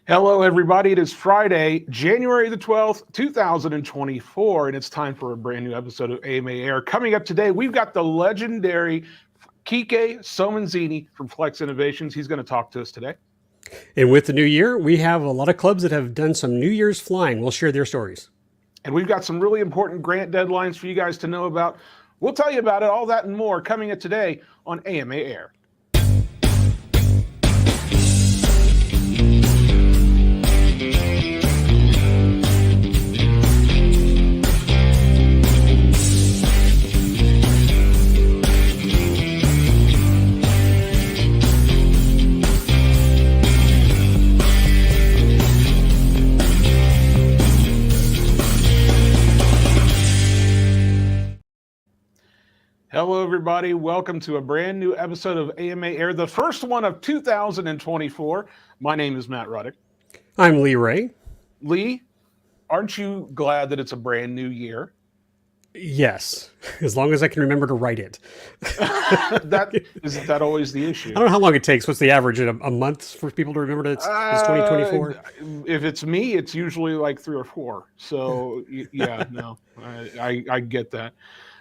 Hello, everybody. It is Friday, January the 12th, 2024, and it's time for a brand new episode of AMA Air. Coming up today, we've got the legendary Quique Somenzini from Flex Innovations. He's going to talk to us today. And with the new year, we have a lot of clubs that have done some New Year's flying. We'll share their stories. And we've got some really important grant deadlines for you guys to know about. We'll tell you about it, all that and more, coming up today on AMA Air. Hello, everybody. Welcome to a brand new episode of AMA Air, the first one of 2024. My name is Matt Ruddick. I'm Lee Ray. Lee, aren't you glad that it's a brand new year? Yes, as long as I can remember to write it. Isn't that always the issue? I don't know how long it takes. What's the average? A month for people to remember that it's 2024? If it's me, it's usually like 3 or 4. So, yeah, no, I get that.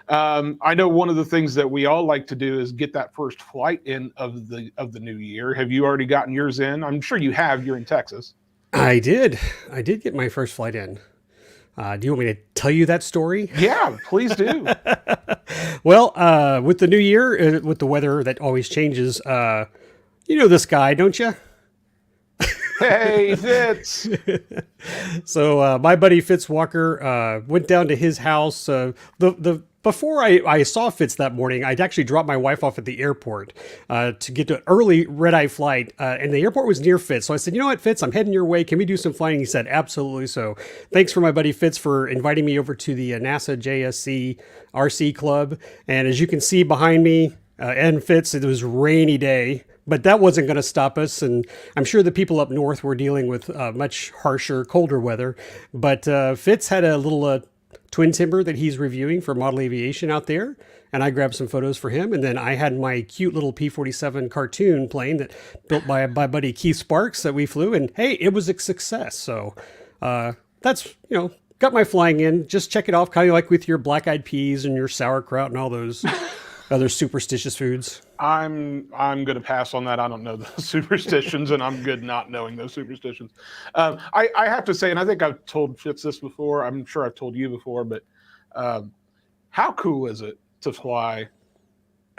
I know one of the things that we all like to do is get that first flight in of the new year. Have you already gotten yours in? I'm sure you have. You're in Texas. I did get my first flight in. Do you want me to tell you that story? Yeah, please do. Well, with the new year, with the weather that always changes, you know this guy, don't you? Hey, Fitz. So my buddy Fitz Walker went down to his house. Before I saw Fitz that morning, I'd actually dropped my wife off at the airport to get to an early red-eye flight, and the airport was near Fitz. So I said, you know what, Fitz, I'm heading your way. Can we do some flying? He said, absolutely. So thanks for my buddy Fitz for inviting me over to the NASA JSC RC Club. And as you can see behind me, and Fitz, it was a rainy day. But that wasn't going to stop us, and I'm sure the people up north were dealing with much harsher, colder weather. But Fitz had a little twin timber that he's reviewing for Model Aviation out there, and I grabbed some photos for him. And then I had my cute little P-47 cartoon plane that built by my buddy Keith Sparks that we flew, and hey, it was a success. So that's, got my flying in. Just check it off, kind of like with your black-eyed peas and your sauerkraut and all those other superstitious foods. I'm going to pass on that. I don't know the superstitions, and I'm good not knowing those superstitions. I have to say, and I think I've told Fitz this before. I'm sure I've told you before, but how cool is it to fly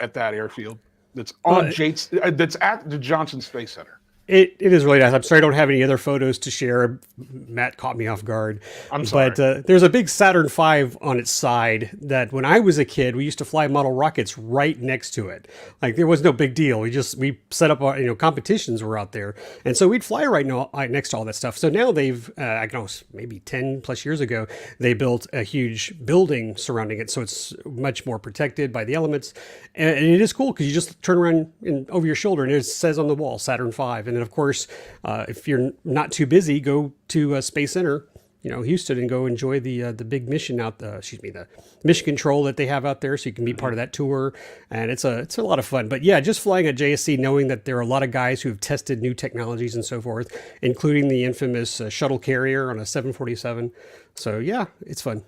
at that airfield that's that's at the Johnson Space Center? It is really nice. I'm sorry I don't have any other photos to share. Matt caught me off guard. I'm sorry. But there's a big Saturn V on its side that when I was a kid, we used to fly model rockets right next to it. Like there was no big deal. We set up, competitions were out there. And so we'd fly right next to all that stuff. So now they've, I don't know, maybe 10 plus years ago, they built a huge building surrounding it. So it's much more protected by the elements. And it is cool because you just turn around and over your shoulder and it says on the wall, Saturn V. And then, of course, if you're not too busy, go to Space Center, Houston, and go enjoy the big mission the mission control that they have out there, so you can be part of that tour. And it's a lot of fun. But yeah, just flying at JSC, knowing that there are a lot of guys who have tested new technologies and so forth, including the infamous shuttle carrier on a 747. So yeah, it's fun.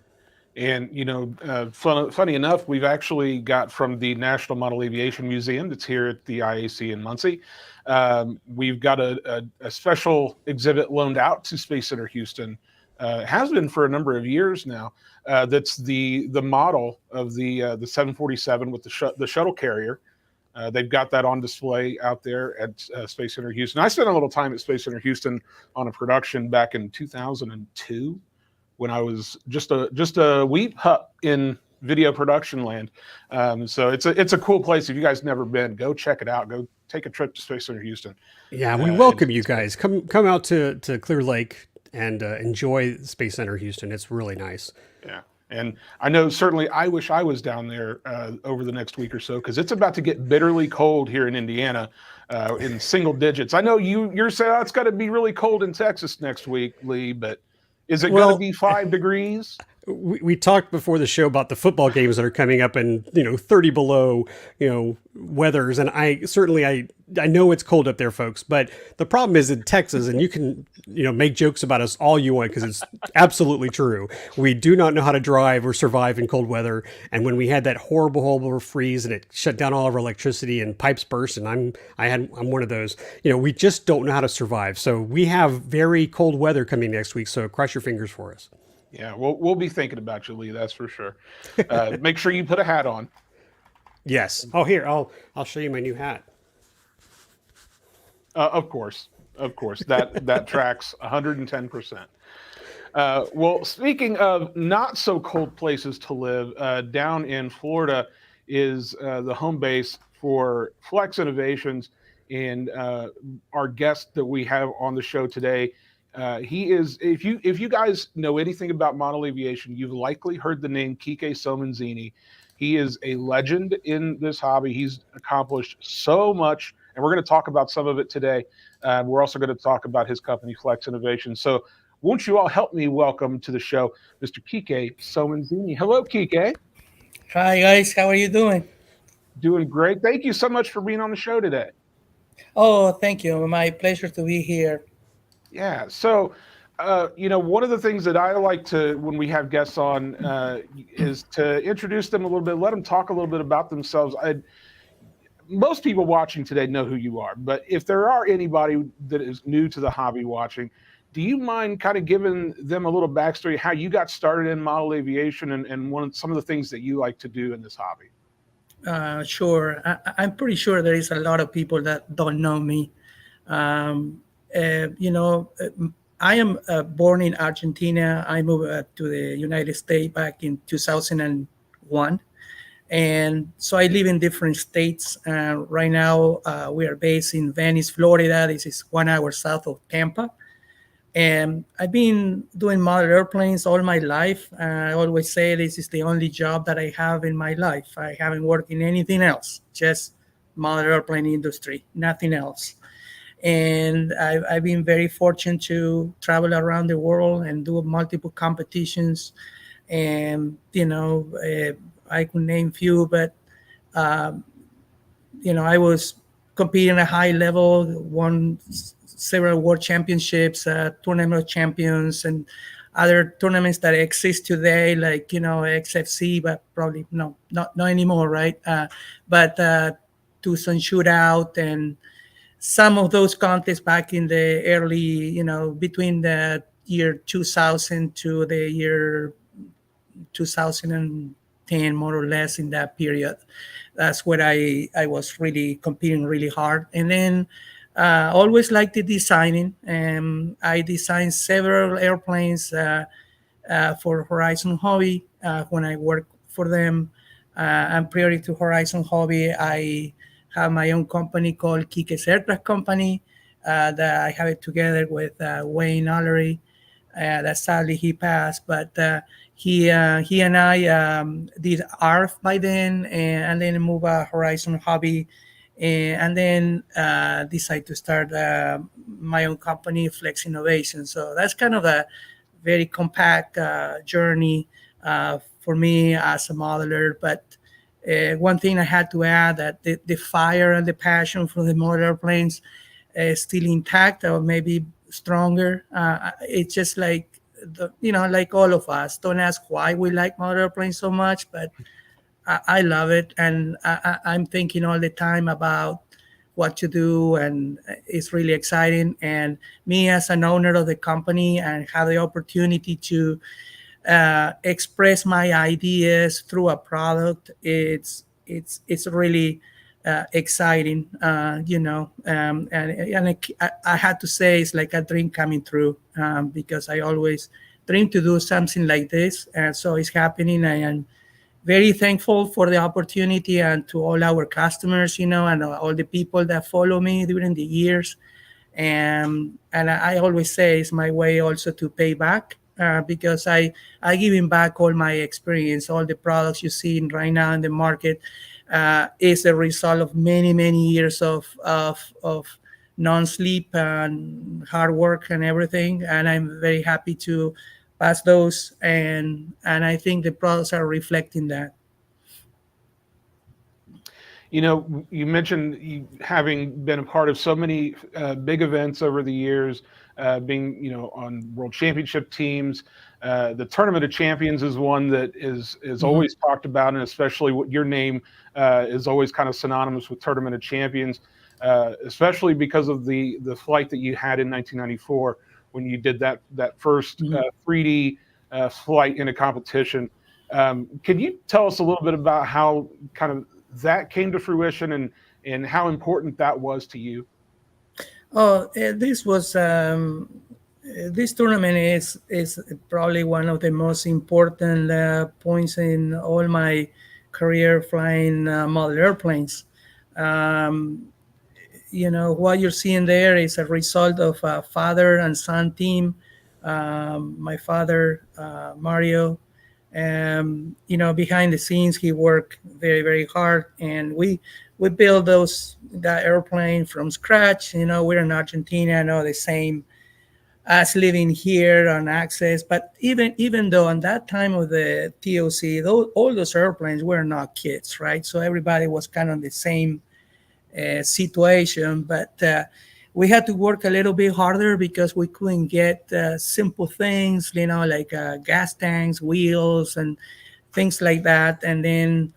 And, funny enough, we've actually got from the National Model Aviation Museum that's here at the IAC in Muncie, we've got a special exhibit loaned out to Space Center Houston. Has been for a number of years now. That's the model of the 747 with the shuttle carrier. They've got that on display out there at Space Center Houston. I spent a little time at Space Center Houston on a production back in 2002. When I was just a wee pup in video production land. So it's a cool place. If you guys never been, go check it out. Go take a trip to Space Center Houston. Yeah, we welcome you guys. Come out to Clear Lake and enjoy Space Center Houston. It's really nice. Yeah. And I know certainly I wish I was down there over the next week or so, because it's about to get bitterly cold here in Indiana in single digits. I know you're saying it's got to be really cold in Texas next week, Lee, but is it going to be 5 degrees? we talked before the show about the football games that are coming up in 30 below weathers, and I know it's cold up there, folks, but the problem is in Texas, and you can make jokes about us all you want because it's absolutely true. We do not know how to drive or survive in cold weather, and when we had that horrible freeze and it shut down all of our electricity and pipes burst, and I'm one of those. We just don't know how to survive. So we have very cold weather coming next week. So cross your fingers for us. Yeah, we'll be thinking about you, Lee. That's for sure. Make sure you put a hat on. Yes. Oh, here I'll show you my new hat. Of course. That tracks 110%. Well, speaking of not so cold places to live, down in Florida is the home base for Flex Innovations, and our guest that we have on the show today. He is, if you guys know anything about model aviation, you've likely heard the name Quique Somenzini. He is a legend in this hobby. He's accomplished so much, and we're going to talk about some of it today. We're also going to talk about his company, Flex Innovation. So won't you all help me welcome to the show, Mr. Quique Somenzini. Hello, Quique. Hi, guys. How are you doing? Doing great. Thank you so much for being on the show today. Oh, thank you. My pleasure to be here. Yeah. So, one of the things that I like to, when we have guests on, is to introduce them a little bit, let them talk a little bit about themselves. Most people watching today know who you are, but if there are anybody that is new to the hobby watching, do you mind kind of giving them a little backstory, how you got started in model aviation and some of the things that you like to do in this hobby? Sure. I'm pretty sure there is a lot of people that don't know me. I am born in Argentina. I moved to the United States back in 2001. And so I live in different states. Right now, we are based in Venice, Florida. This is 1 hour south of Tampa. And I've been doing model airplanes all my life. I always say this is the only job that I have in my life. I haven't worked in anything else, just model airplane industry, nothing else. And I've been very fortunate to travel around the world and do multiple competitions. And, I could name few, but, I was competing at a high level, won several world championships, tournament of champions, and other tournaments that exist today, like, XFC, but probably not anymore, right? But Tucson Shootout and some of those contests back in the early, between the year 2000 to the year 2010, more or less, in that period. That's where I was really competing really hard. And then always liked the designing. I designed several airplanes for Horizon Hobby when I worked for them. And prior to Horizon Hobby, I have my own company called Quique's Aircraft Company that I have it together with Wayne Allery. That sadly he passed, but he and I did ARF by then, and then move Horizon Hobby, and then decide to start my own company, Flex Innovation. So that's kind of a very compact journey for me as a modeler. But one thing I had to add, that the fire and the passion for the model airplanes is still intact, or maybe stronger. It's just like, like all of us. Don't ask why we like model airplanes so much, but I love it, and I'm thinking all the time about what to do, and it's really exciting. And me as an owner of the company and have the opportunity to express my ideas through a product, it's really exciting, and I had to say it's like a dream coming true, because I always dreamed to do something like this, and so it's happening. I am very thankful for the opportunity, and to all our customers, and all the people that follow me during the years. And I always say it's my way also to pay back, because I giving back all my experience. All the products you see right now in the market is a result of many years of non-sleep and hard work and everything. And I'm very happy to past those, and I think the products are reflecting that. You know, you mentioned you having been a part of so many big events over the years, being, you know, on world championship teams. The Tournament of Champions is one that is Mhm. always talked about, and especially what your name is always kind of synonymous with Tournament of Champions, especially because of the flight that you had in 1994 when you did that first Mhm. 3D flight in a competition. Can you tell us a little bit about how kind of that came to fruition and how important that was to you? Oh, this tournament is probably one of the most important points in all my career flying model airplanes. Um, what you're seeing there is a result of a father and son team. My father, Mario, behind the scenes, he worked very, very hard, and we built that airplane from scratch. We're in Argentina, I know the same as living here on Access. But even though on that time of the TOC, all those airplanes were not kids, right? So everybody was kind of the same situation, but we had to work a little bit harder because we couldn't get simple things, like gas tanks, wheels, and things like that. And then,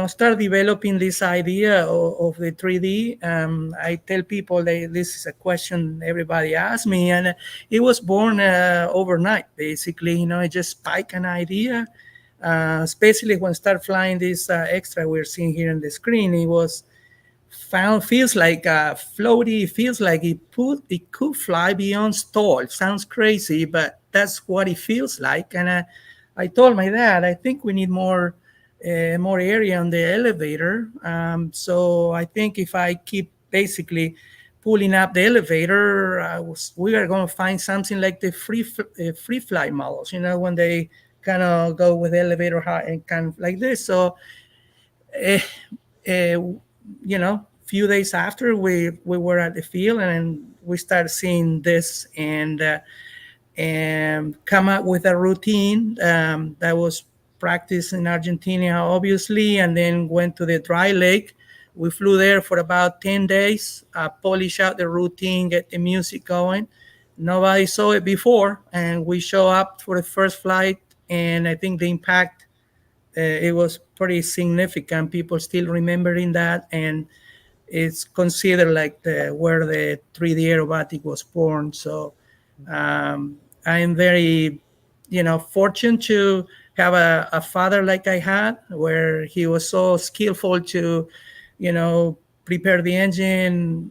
start developing this idea of the 3D. I tell people that this is a question everybody asks me, and it was born overnight, basically. I just spike an idea, especially when I start flying this extra we're seeing here on the screen. It was found feels like floaty, feels like it could fly beyond stall. Sounds crazy, but that's what it feels like. And I told my dad, I think we need more area on the elevator. So I think if I keep basically pulling up the elevator, we are going to find something like the free flight models, when they kind of go with the elevator high and kind of like this. So uh, uh, few days after we were at the field, and we started seeing this, and come up with a routine that was practiced in Argentina, obviously, and then went to the dry lake. We flew there for about 10 days, polish out the routine, get the music going. Nobody saw it before, and we show up for the first flight, and I think the impact, it was pretty significant. People still remembering that, and it's considered like where the 3D aerobatic was born. So I'm very, fortunate to have a father like I had, where he was so skillful to, prepare the engine,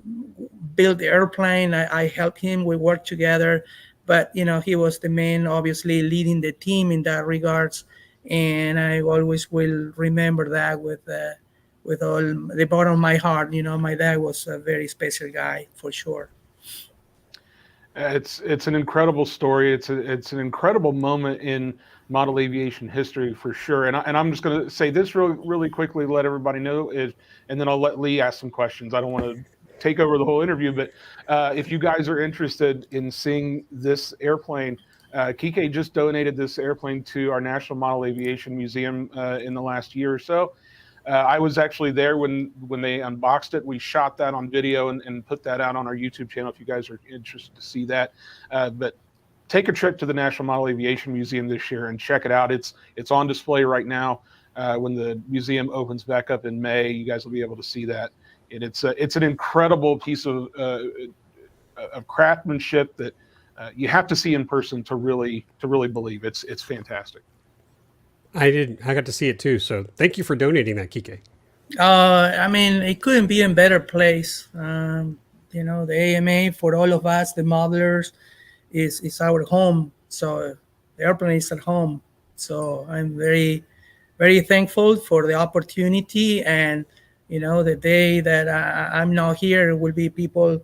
build the airplane. I helped him. We worked together, but he was the man, obviously leading the team in that regards, and I always will remember that with all the bottom of my heart. My dad was a very special guy for sure. It's an incredible story. It's an incredible moment in model aviation history for sure. And I'm just going to say this really quickly, let everybody know is, and then I'll let Lee ask some questions. I don't want to take over the whole interview, but if you guys are interested in seeing this airplane, Quique just donated this airplane to our National Model Aviation Museum in the last year or so. I was actually there when they unboxed it. We shot that on video and put that out on our YouTube channel if you guys are interested to see that. But take a trip to the National Model Aviation Museum this year and check it out. It's on display right now. When the museum opens back up in May, you guys will be able to see that. And it's an incredible piece of craftsmanship that you have to see in person to really believe. It's fantastic. I did. I got to see it too. So thank you for donating that, Kike. I mean, it couldn't be in better place. The AMA for all of us, the modelers, is our home. So the airplane is at home. So I'm very, very thankful for the opportunity. And the day that I'm not here will be people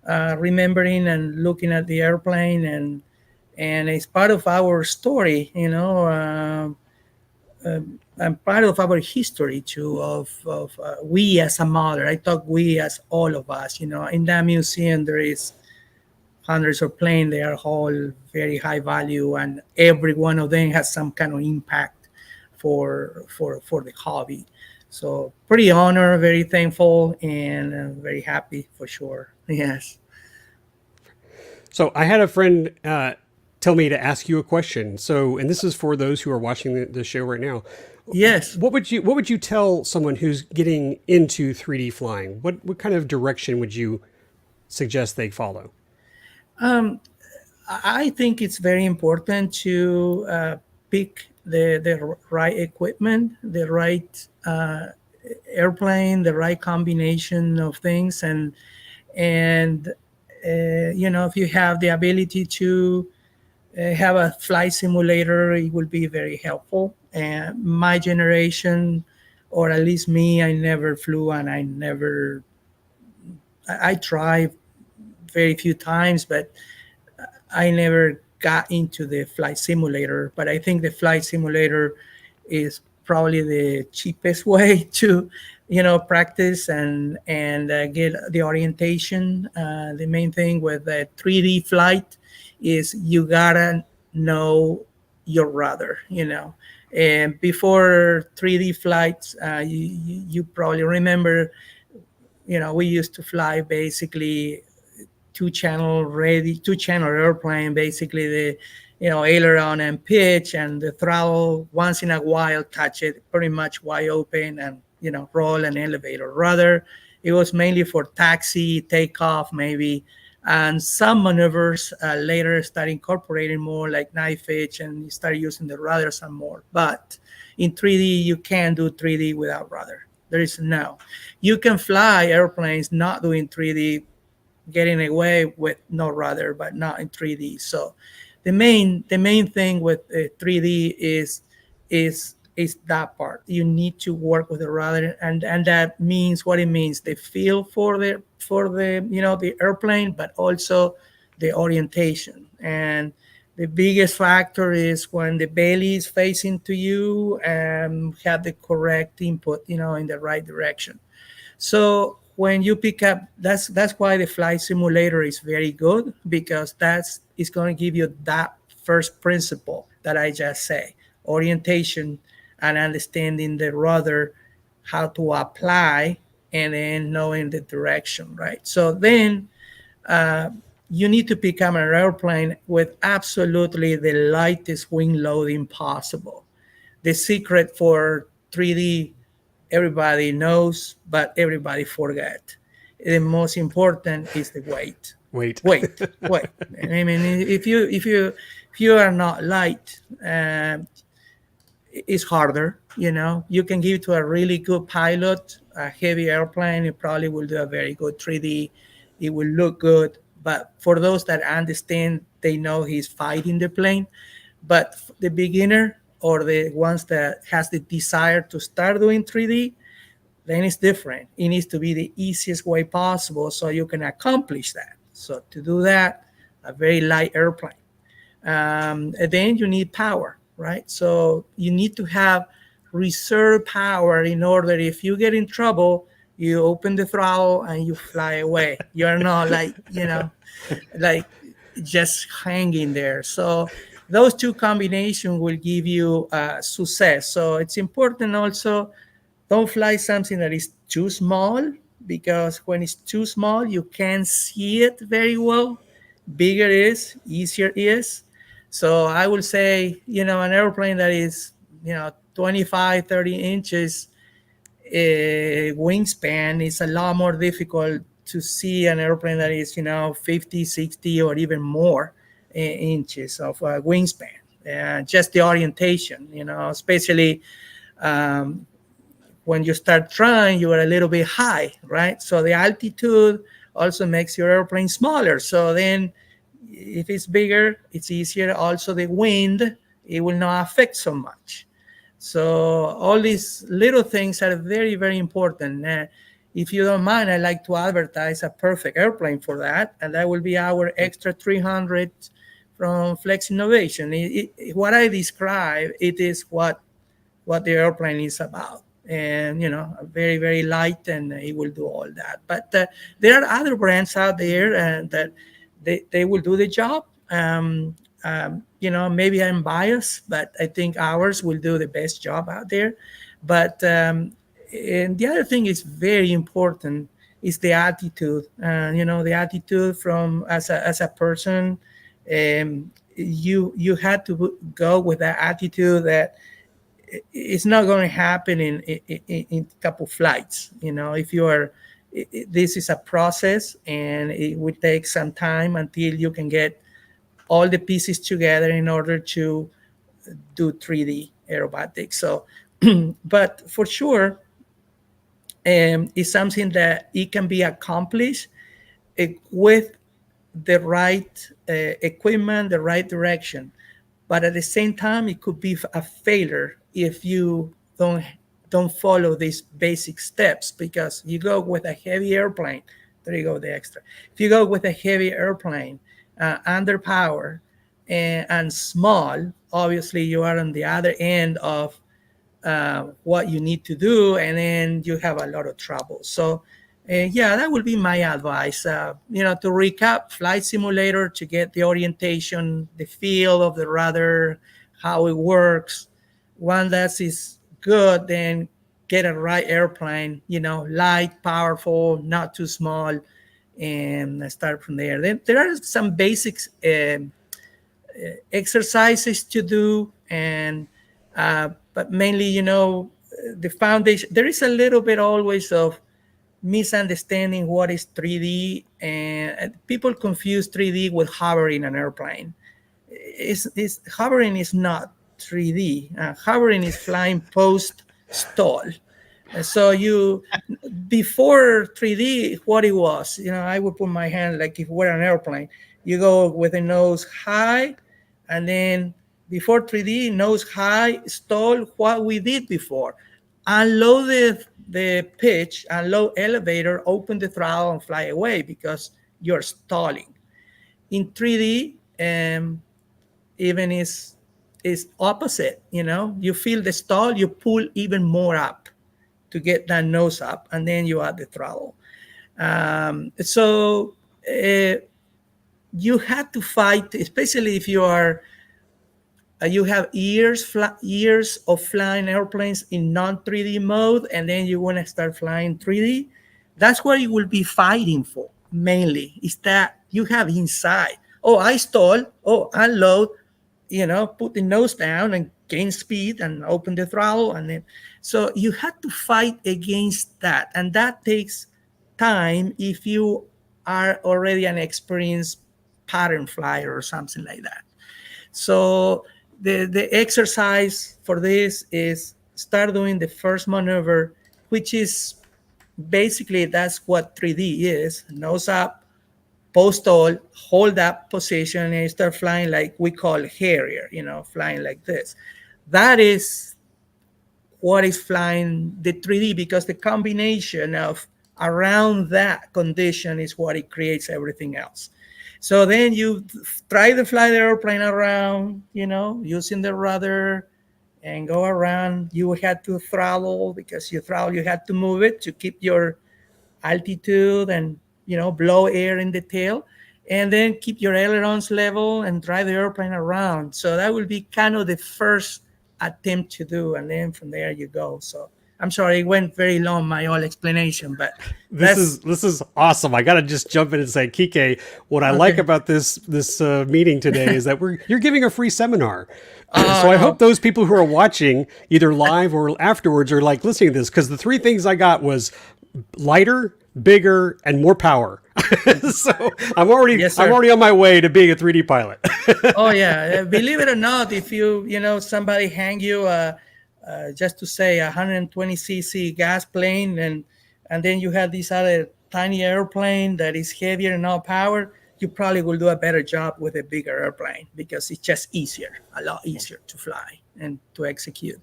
remembering and looking at the airplane, and it's part of our story. And part of our history too, of we as a mother. I talk we as all of us. In that museum there is hundreds of planes. They are all very high value, and every one of them has some kind of impact for the hobby. So pretty honored, very thankful, and very happy for sure. Yes. So I had a friend tell me to ask you a question. So, and this is for those who are watching the show right now. Yes. What would you tell someone who's getting into 3D flying? What kind of direction would you suggest they follow? I think it's very important to pick the right equipment, the right airplane, the right combination of things, and if you have the ability to have a flight simulator, it will be very helpful. And my generation, or at least me, I never flew, and I tried very few times, but I never got into the flight simulator. But I think the flight simulator is probably the cheapest way to, practice and get the orientation. The main thing with the 3D flight is you gotta know your rudder. And before 3D flights, you probably remember, we used to fly basically two channel airplane, basically the aileron and pitch, and the throttle once in a while touch it pretty much wide open, and roll an elevator. Rather, it was mainly for taxi, takeoff maybe, and some maneuvers later start incorporating more like knife edge, and you start using the rudder some more. But in 3D, you can't do 3D without rudder. There is no. You can fly airplanes not doing 3D, getting away with no rudder, but not in 3D. So the main thing with 3D is that part. You need to work with the rudder, and that means what it means: the feel for the the airplane, but also the orientation. And the biggest factor is when the belly is facing to you and have the correct input, in the right direction. So when you pick up, that's why the flight simulator is very good, because that's it's going to give you that first principle that I just say: orientation and understanding the rudder, how to apply, and then knowing the direction, right? So then you need to pick up an airplane with absolutely the lightest wing loading possible. The secret for 3D, everybody knows, but everybody forget. The most important is the weight. Wait. Weight. I mean, if you are not light, it's harder. You can give it to a really good pilot a heavy airplane. It probably will do a very good 3D. It will look good. But for those that understand, they know he's fighting the plane. But the beginner, or the ones that has the desire to start doing 3D, then it's different. It needs to be the easiest way possible so you can accomplish that. So to do that, a very light airplane. And then you need power, right? So you need to have reserve power in order, if you get in trouble, you open the throttle and you fly away. You're not like just hanging there. So those two combinations will give you success. So it's important also, don't fly something that is too small, because when it's too small, you can't see it very well. Bigger is, easier is. So I will say, an airplane that is, 25, 30 inches wingspan is a lot more difficult to see an airplane that is, 50, 60, or even more inches of wingspan. Just the orientation, especially when you start trying, you are a little bit high, right? So the altitude also makes your airplane smaller. So then if it's bigger, it's easier. Also the wind, it will not affect so much. So all these little things are very, very important. If you don't mind, I like to advertise a perfect airplane for that, and that will be our Extra 300 from Flex Innovation. What I describe, it is what the airplane is about. And, very, very light, and it will do all that. But there are other brands out there that they will do the job. Maybe I'm biased, but I think ours will do the best job out there. But and the other thing is very important is the attitude. The attitude from as a person. You had to go with that attitude that it's not going to happen in a couple flights. If you are, this is a process, and it will take some time until you can get all the pieces together in order to do 3D aerobatics. So, but for sure, it's something that it can be accomplished with the right equipment, the right direction. But at the same time, it could be a failure if you don't follow these basic steps, because you go with a heavy airplane. There you go, the extra. If you go with a heavy airplane, under power and small, obviously you are on the other end of what you need to do, and then you have a lot of trouble. So, that would be my advice. To recap, flight simulator to get the orientation, the feel of the rudder, how it works. One that is good, then get a right airplane. Light, powerful, not too small, and start from there. Then there are some basics exercises to do, and but mainly, the foundation. There is a little bit always of misunderstanding what is 3D, and people confuse 3D with hovering an airplane. Hovering is not 3D. Hovering is flying post stall. So before 3D, what it was, I would put my hand like if we're an airplane. You go with the nose high, and then before 3D, nose high, stall, what we did before. Unload the pitch, unload elevator, open the throttle, and fly away because you're stalling. In 3D, even is opposite. You feel the stall, you pull even more up to get that nose up, and then you add the throttle. So you have to fight, especially if you are you have years of flying airplanes in non-3D mode, and then you want to start flying 3D. That's what you will be fighting for mainly, is that you have inside. Oh, I stall. Oh, unload. Put the nose down and gain speed and open the throttle, and then so you have to fight against that, and that takes time if you are already an experienced pattern flyer or something like that. So the exercise for this is start doing the first maneuver, which is basically that's what 3D is: nose up, post all, hold that position, and start flying like we call Harrier, flying like this. That is what is flying the 3D, because the combination of around that condition is what it creates everything else. So then you try to fly the airplane around, using the rudder and go around. You had to throttle, because you had to move it to keep your altitude and, blow air in the tail, and then keep your ailerons level and drive the airplane around. So that will be kind of the first attempt to do, and then from there you go. So I'm sorry, it went very long, my whole explanation, but this is awesome. I gotta just jump in and say, Quique, what I like about this meeting today is that you're giving a free seminar. So I hope those people who are watching either live or afterwards are like listening to this, because the three things I got was lighter, bigger, and more power. So I'm already on my way to being a 3D pilot. Oh yeah, believe it or not, if somebody hang you just to say 120cc gas plane, and then you have this other tiny airplane that is heavier and all power, you probably will do a better job with a bigger airplane, because it's just a lot easier to fly and to execute,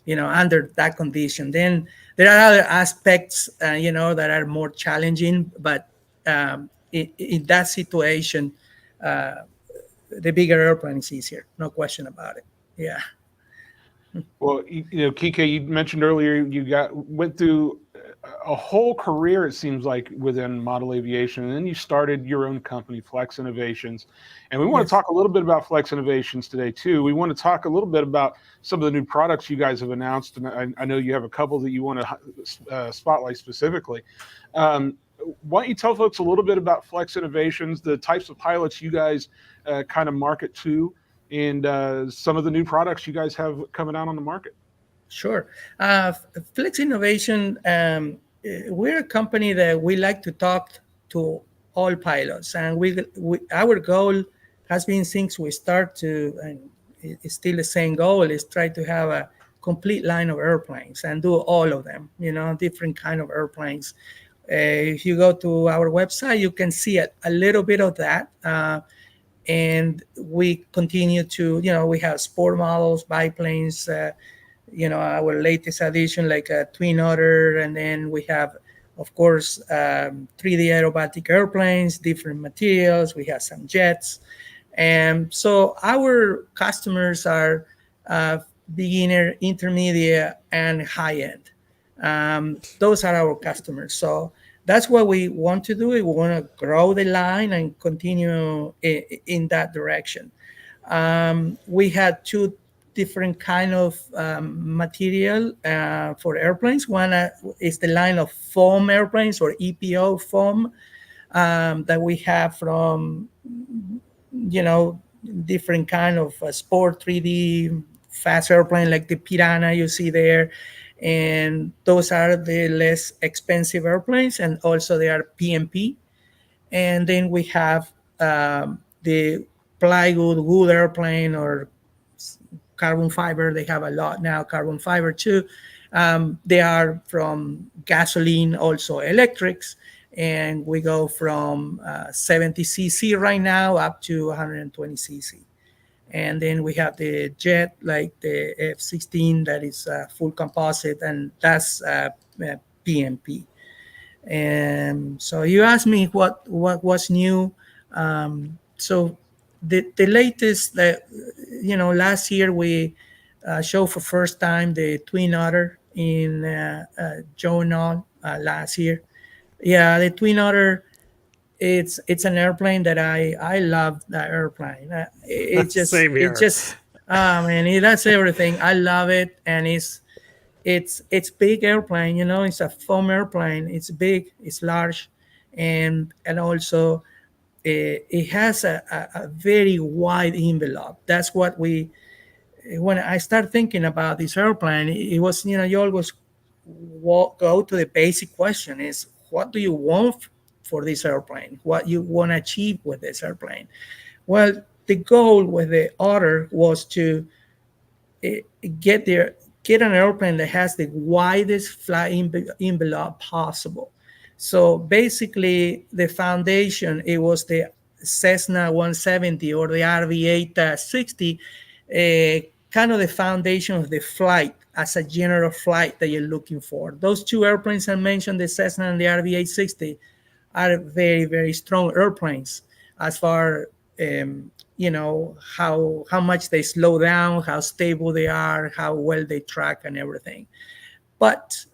under that condition. Then there are other aspects, that are more challenging, but in that situation, the bigger airplane is easier, no question about it. Yeah. Well, Quique, you mentioned earlier you went through a whole career, it seems like, within model aviation, and then you started your own company, Flex Innovations. And we want to Yes. talk a little bit about Flex Innovations today too. We want to talk a little bit about some of the new products you guys have announced, and I know you have a couple that you want to spotlight specifically. Um, why don't you tell folks a little bit about Flex Innovations, the types of pilots you guys kind of market to, and some of the new products you guys have coming out on the market? Sure. Flex Innovation, we're a company that we like to talk to all pilots, and our goal has been since we start to, and it's still the same goal, is try to have a complete line of airplanes and do all of them, different kind of airplanes. If you go to our website, you can see a little bit of that. And we continue to, we have sport models, biplanes, our latest addition, like a Twin Otter, and then we have, of course, 3D aerobatic airplanes, different materials. We have some jets, and so our customers are beginner, intermediate, and high end. Those are our customers. So that's what we want to do. We want to grow the line and continue in that direction. We had two different kind of material for airplanes. One is the line of foam airplanes, or EPO foam, that we have from different kind of sport 3D fast airplane, like the Piranha you see there. And those are the less expensive airplanes, and also they are PMP. And then we have the plywood wood airplane, or carbon fiber. They have a lot now, carbon fiber too. They are from gasoline, also electrics, and we go from 70cc right now up to 120cc. And then we have the jet, like the F-16, that is full composite, and that's PMP. And so you asked me what was new. So the latest that last year we showed for first time the Twin Otter in Journal last year. Yeah, the Twin Otter. It's an airplane that I love. That airplane. Same It here. just man, it does everything. I love it, and it's big airplane. It's a foam airplane. It's big. It's large, and also it has a very wide envelope. That's what when I start thinking about this airplane, it was, you always go to the basic question is, what do you want for this airplane? What you want to achieve with this airplane? Well, the goal with the Otter was to get an airplane that has the widest flight envelope possible. So basically, the foundation, it was the Cessna 170 or the RV-860, kind of the foundation of the flight as a general flight that you're looking for. Those two airplanes I mentioned, the Cessna and the RV-860, are very, very strong airplanes as far how much they slow down, how stable they are, how well they track, and everything. But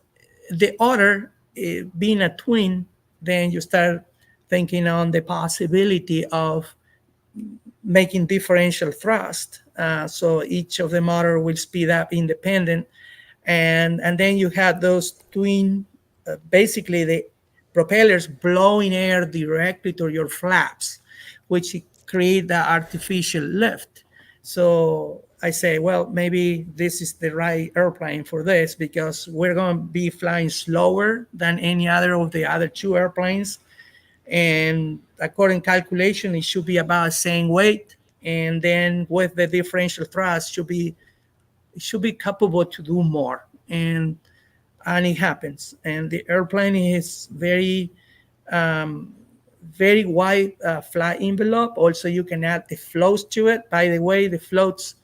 the Otter, being a twin, then you start thinking on the possibility of making differential thrust. So each of the motor will speed up independent. And then you have those twin, basically the propellers blowing air directly to your flaps, which create the artificial lift. So I say, well, maybe this is the right airplane for this, because we're going to be flying slower than any other of the other two airplanes. And according to calculation, it should be about the same weight. And then with the differential thrust, it should be capable to do more. And it happens. And the airplane is very very wide flight envelope. Also, you can add the floats to it. By the way, the floats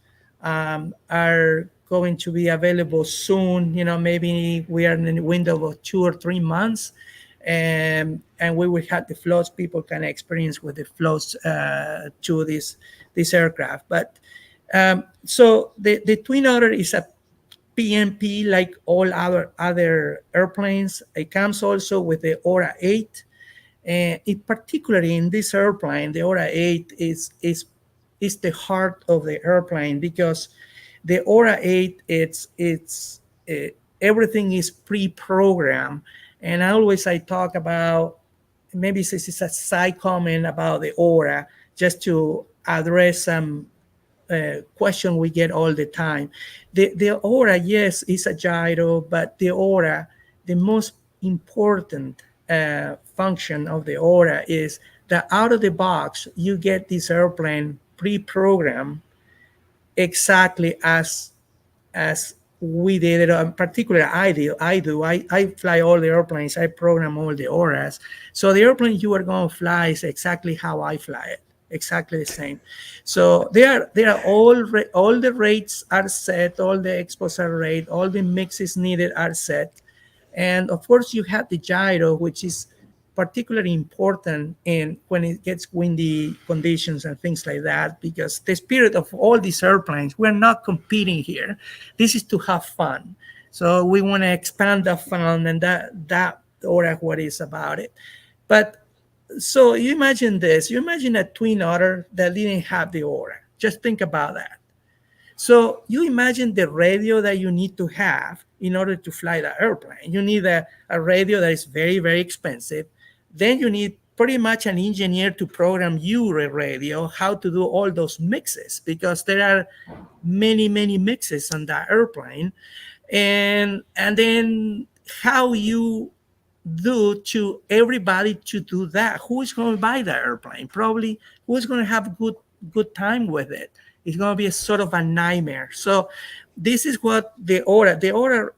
are going to be available soon. Maybe we are in the window of 2 or 3 months, and we will have the floats. People can experience with the floats to this aircraft. But so the Twin Otter is a PMP like all other airplanes. It comes also with the Aura 8. And in particularly in this airplane, the Aura 8 is the heart of the airplane, because the Aura 8, uh, everything is pre-programmed. And I talk about, maybe this is a side comment about the Aura, just to address some question we get all the time. The Aura, yes, is a gyro, but the Aura, the most important function of the Aura is that out of the box, you get this airplane pre-programmed exactly as we did it. In particular, I fly all the airplanes. I program all the auras. So the airplane you are going to fly is exactly how I fly it, exactly the same. So they are all the rates are set, all the exposure rate, all the mixes needed are set, and of course you have the gyro, which is particularly important in when it gets windy conditions and things like that, because the spirit of all these airplanes, we're not competing here. This is to have fun. So we want to expand the fun, and that or what is about it. But so you imagine this, you imagine a twin otter that didn't have the aura. Just think about that. So you imagine the radio that you need to have in order to fly the airplane. You need a radio that is very, very expensive. Then you need pretty much an engineer to program your radio, how to do all those mixes, because there are many, many mixes on that airplane. And then how you do to everybody to do that. Who is going to buy the airplane? Probably who is going to have good time with it? It's going to be a sort of a nightmare. So this is what the aura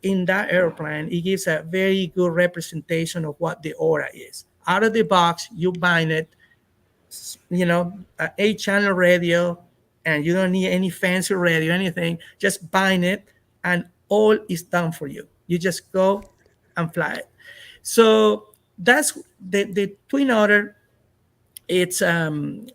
in that airplane, it gives a very good representation of what the aura is. Out of the box, you bind it, an 8-channel radio, and you don't need any fancy radio, anything. Just bind it, and all is done for you. You just go and fly it. So that's the Twin Otter. It's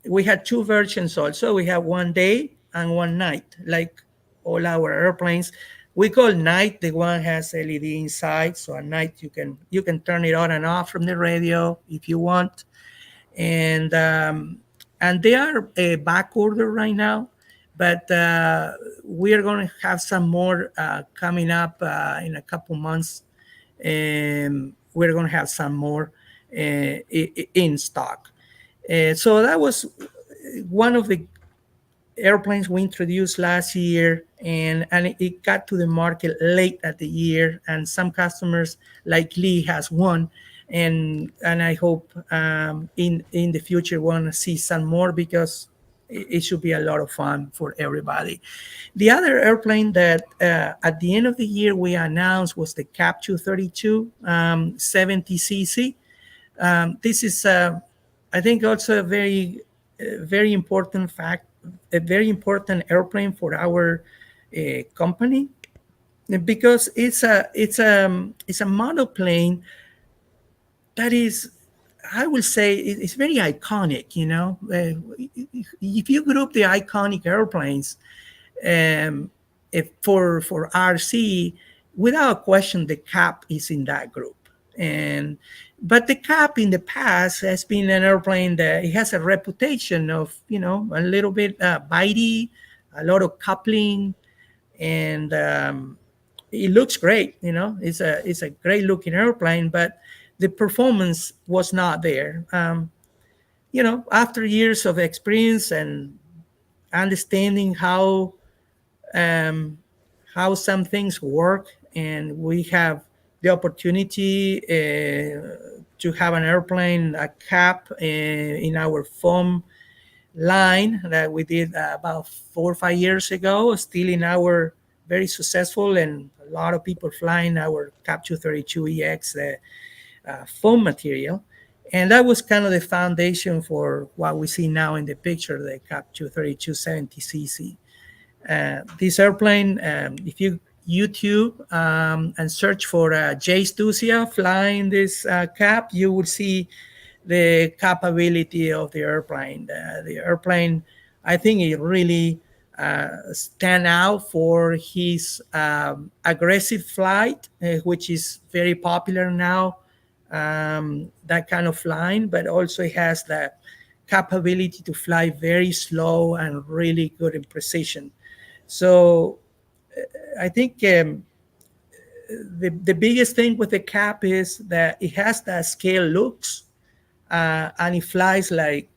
we had two versions also. We have one day and one night, like all our airplanes. We call night the one has LED inside, so at night you can turn it on and off from the radio if you want. And they are a back order right now, but we are going to have some more coming up in a couple months. We're going to have some more in stock. So that was one of the airplanes we introduced last year, and it got to the market late at the year, and some customers like Lee has one, and I hope in the future want to see some more, because it should be a lot of fun for everybody. The other airplane that at the end of the year we announced was the Cap 232 70cc. This is I think also a very important fact, a very important airplane for our company, because it's a monoplane that is, I will say, it's very iconic. If you group the iconic airplanes for RC, without question, the Cap is in that group. But the Cap in the past has been an airplane that it has a reputation of, a little bit bitey, a lot of coupling, and it looks great. It's a great looking airplane, but the performance was not there. After years of experience and understanding how some things work, and we have the opportunity to have an airplane, a Cap in our foam line that we did about 4 or 5 years ago, still in our very successful, and a lot of people flying our Cap 232EX foam material. And that was kind of the foundation for what we see now in the picture, the Cap 232 70cc. This airplane, if you YouTube and search for Jay Stusia flying this Cap, you will see the capability of the airplane. The airplane, I think it really stand out for his aggressive flight, which is very popular now, that kind of flying, but also it has the capability to fly very slow and really good in precision. So I think the biggest thing with the cap is that it has that scale looks, and it flies like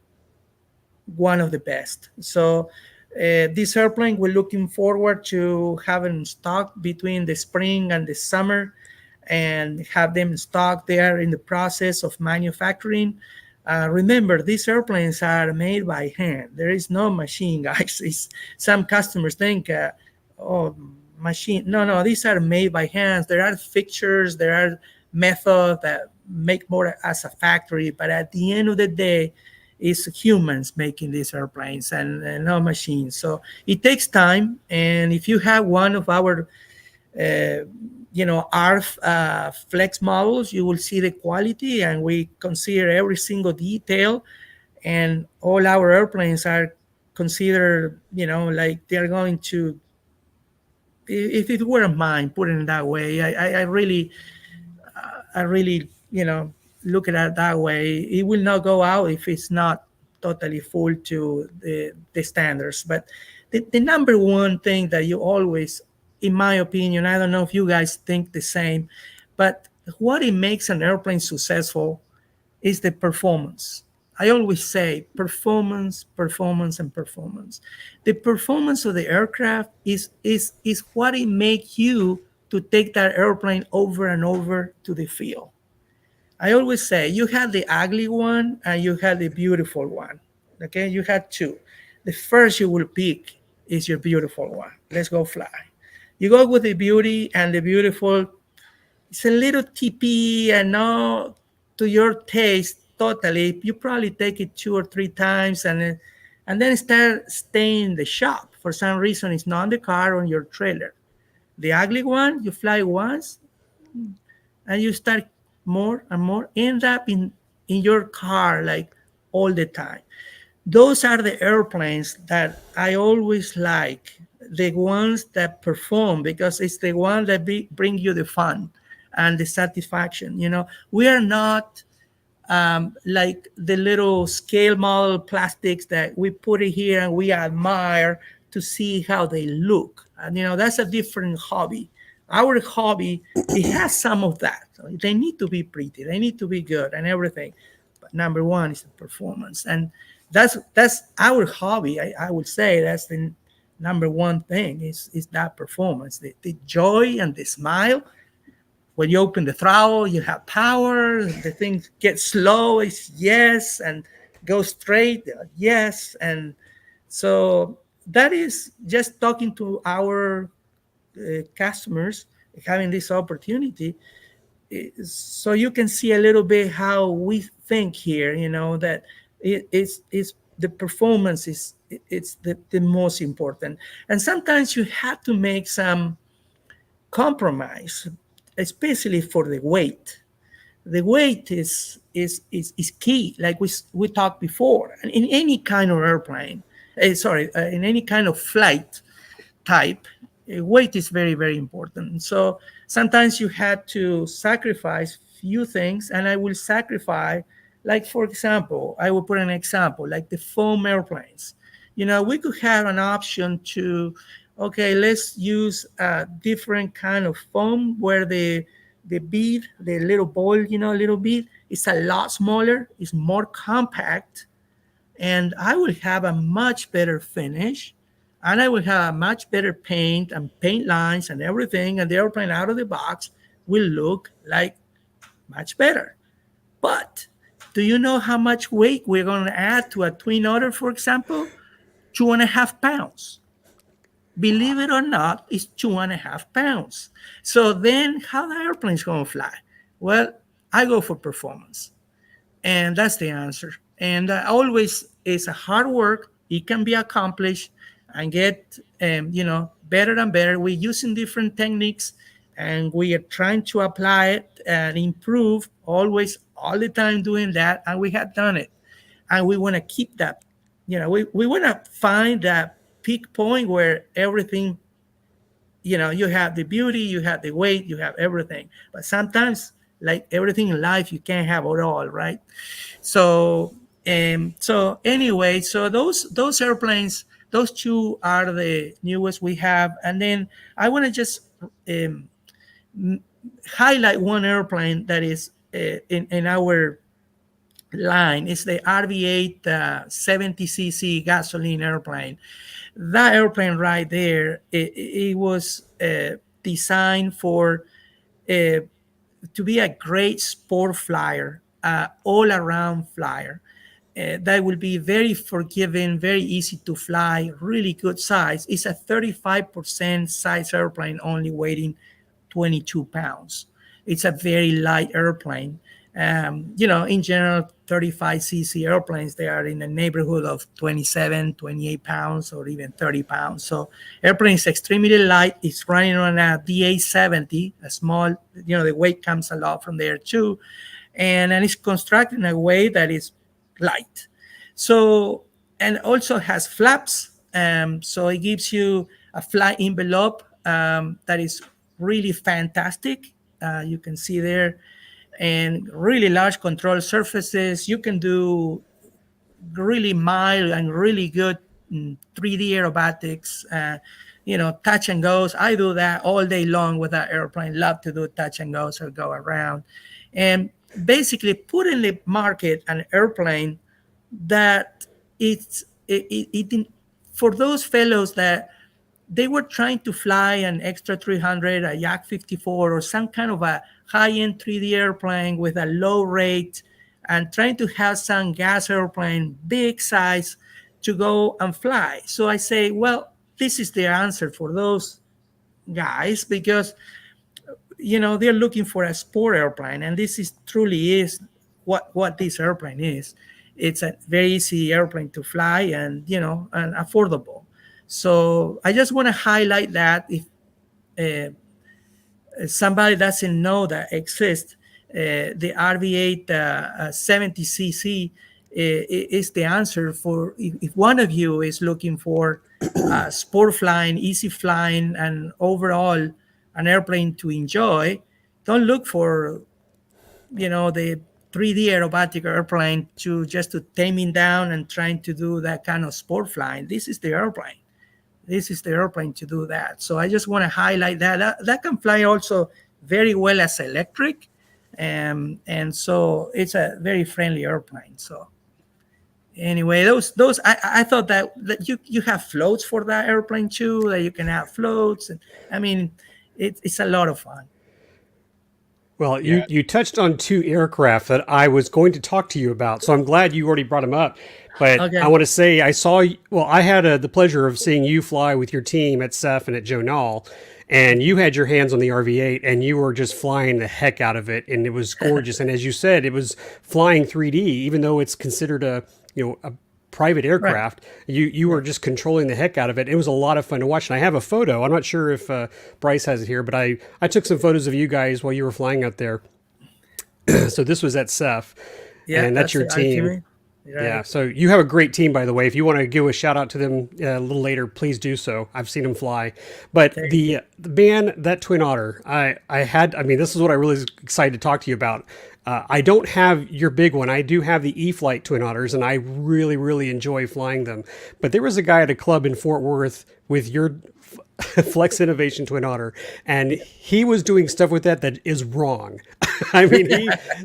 one of the best. So this airplane we're looking forward to having stock between the spring and the summer, and have them stock there in the process of manufacturing. Remember, these airplanes are made by hand. There is no machine, guys. Some customers think, oh, machine. No, no, these are made by hands. There are fixtures, there are methods that make more as a factory, but at the end of the day, it's humans making these airplanes, and no machines. So it takes time. And if you have one of our ARF flex models, you will see the quality, and we consider every single detail. And all our airplanes are considered, like they're going to, if it were mine, put it that way. I really, look at it that way. It will not go out if it's not totally full to the standards. But the number one thing that you always, in my opinion, I don't know if you guys think the same, but what it makes an airplane successful is the performance. I always say performance, performance, and performance. The performance of the aircraft is what it makes you to take that airplane over and over to the field. I always say you had the ugly one and you had the beautiful one. Okay, you had two. The first you will pick is your beautiful one. Let's go fly. You go with the beauty, and the beautiful, it's a little TP and not to your taste totally. You probably take it 2 or 3 times, and then start staying in the shop. For some reason, it's not in the car or in your trailer. The ugly one, you fly once, and you start more and more, end up in your car like all the time. Those are the airplanes that I always like, the ones that perform, because it's the one that bring you the fun and the satisfaction. We are not like the little scale model plastics that we put it here and we admire to see how they look. And that's a different hobby. Our hobby, it has some of that. They need to be pretty, they need to be good and everything. But number one is the performance. And that's our hobby. I would say that's the number one thing is that performance, the joy and the smile. When you open the throttle, you have power. The thing gets slow, it's yes, and go straight, yes. And so that is just talking to our customers, having this opportunity, so you can see a little bit how we think here. That it's the performance it's the most important, and sometimes you have to make some compromise, especially for the weight. The weight is key, like we talked before. And in any kind of airplane, in any kind of flight type, weight is very, very important. So sometimes you had to sacrifice few things, and I will sacrifice, like, for example, I will put an example, like the foam airplanes. We could have an option to, okay, let's use a different kind of foam where the bead, the little ball, little bead, is a lot smaller, is more compact, and I will have a much better finish, and I will have a much better paint and paint lines and everything, and the airplane out of the box will look like much better. But do you know how much weight we're going to add to a twin otter, for example? 2.5 pounds. Believe it or not, it's 2.5 pounds. So then how the airplane's going to fly? Well, I go for performance. And that's the answer. And always, it's a hard work. It can be accomplished and get, better and better. We're using different techniques, and we are trying to apply it and improve always, all the time doing that. And we have done it. And we want to keep that. We want to find that peak point where everything, you have the beauty, you have the weight, you have everything. But sometimes, like everything in life, you can't have it all, right? So, so anyway, so those airplanes, those two are the newest we have. And then I want to just um, highlight one airplane that is in our line. It's the RV-8 70cc gasoline airplane. That airplane right there, it was designed for to be a great sport flyer, all around flyer. That will be very forgiving, very easy to fly, really good size. It's a 35% size airplane, only weighing 22 pounds. It's a very light airplane. In general, 35cc airplanes, they are in the neighborhood of 27, 28 pounds, or even 30 pounds. So airplane is extremely light. It's running on a DA-70, a small, the weight comes a lot from there too. And it's constructed in a way that is light. So, and also has flaps. So it gives you a flight envelope that is really fantastic. You can see there, and really large control surfaces. You can do really mild and really good 3D aerobatics, touch and goes. I do that all day long with that airplane. Love to do touch and goes or go around. And basically put in the market an airplane that for those fellows that they were trying to fly an extra 300, a Yak 54, or some kind of a high-end 3D airplane with a low rate, and trying to have some gas airplane, big size, to go and fly. So I say, well, this is the answer for those guys, because they're looking for a sport airplane, and this is truly is what this airplane is. It's a very easy airplane to fly, and and affordable. So I just want to highlight that if somebody doesn't know that exists, the RV-8 70cc is the answer for if one of you is looking for sport flying, easy flying, and overall an airplane to enjoy. Don't look for the 3D aerobatic airplane just to taming down and trying to do that kind of sport flying. This is the airplane. This is the airplane to do that. So I just want to highlight that can fly also very well as electric, and so it's a very friendly airplane. So anyway, those I thought that you have floats for that airplane too. That you can have floats, and I mean, it's a lot of fun. Well, you touched on two aircraft that I was going to talk to you about, so I'm glad you already brought them up. But Okay. I want to say I had the pleasure of seeing you fly with your team at CEF and at Joe Nall, and you had your hands on the RV-8, and you were just flying the heck out of it, and it was gorgeous. And as you said, it was flying 3D, even though it's considered a private aircraft. Right. You were just controlling the heck out of it. It was a lot of fun to watch. And I have a photo. I'm not sure if Bryce has it here, but I took some photos of you guys while you were flying out there. So this was at CEF, and that's your team. Right. Yeah. So you have a great team, by the way. If you want to give a shout out to them a little later, please do so. I've seen them fly. But the band, that Twin Otter, this is what I really was excited to talk to you about. I don't have your big one. I do have the E-Flight Twin Otters, and I really, really enjoy flying them. But there was a guy at a club in Fort Worth with your Flex Innovation Twin Otter, and he was doing stuff with that is wrong. I mean,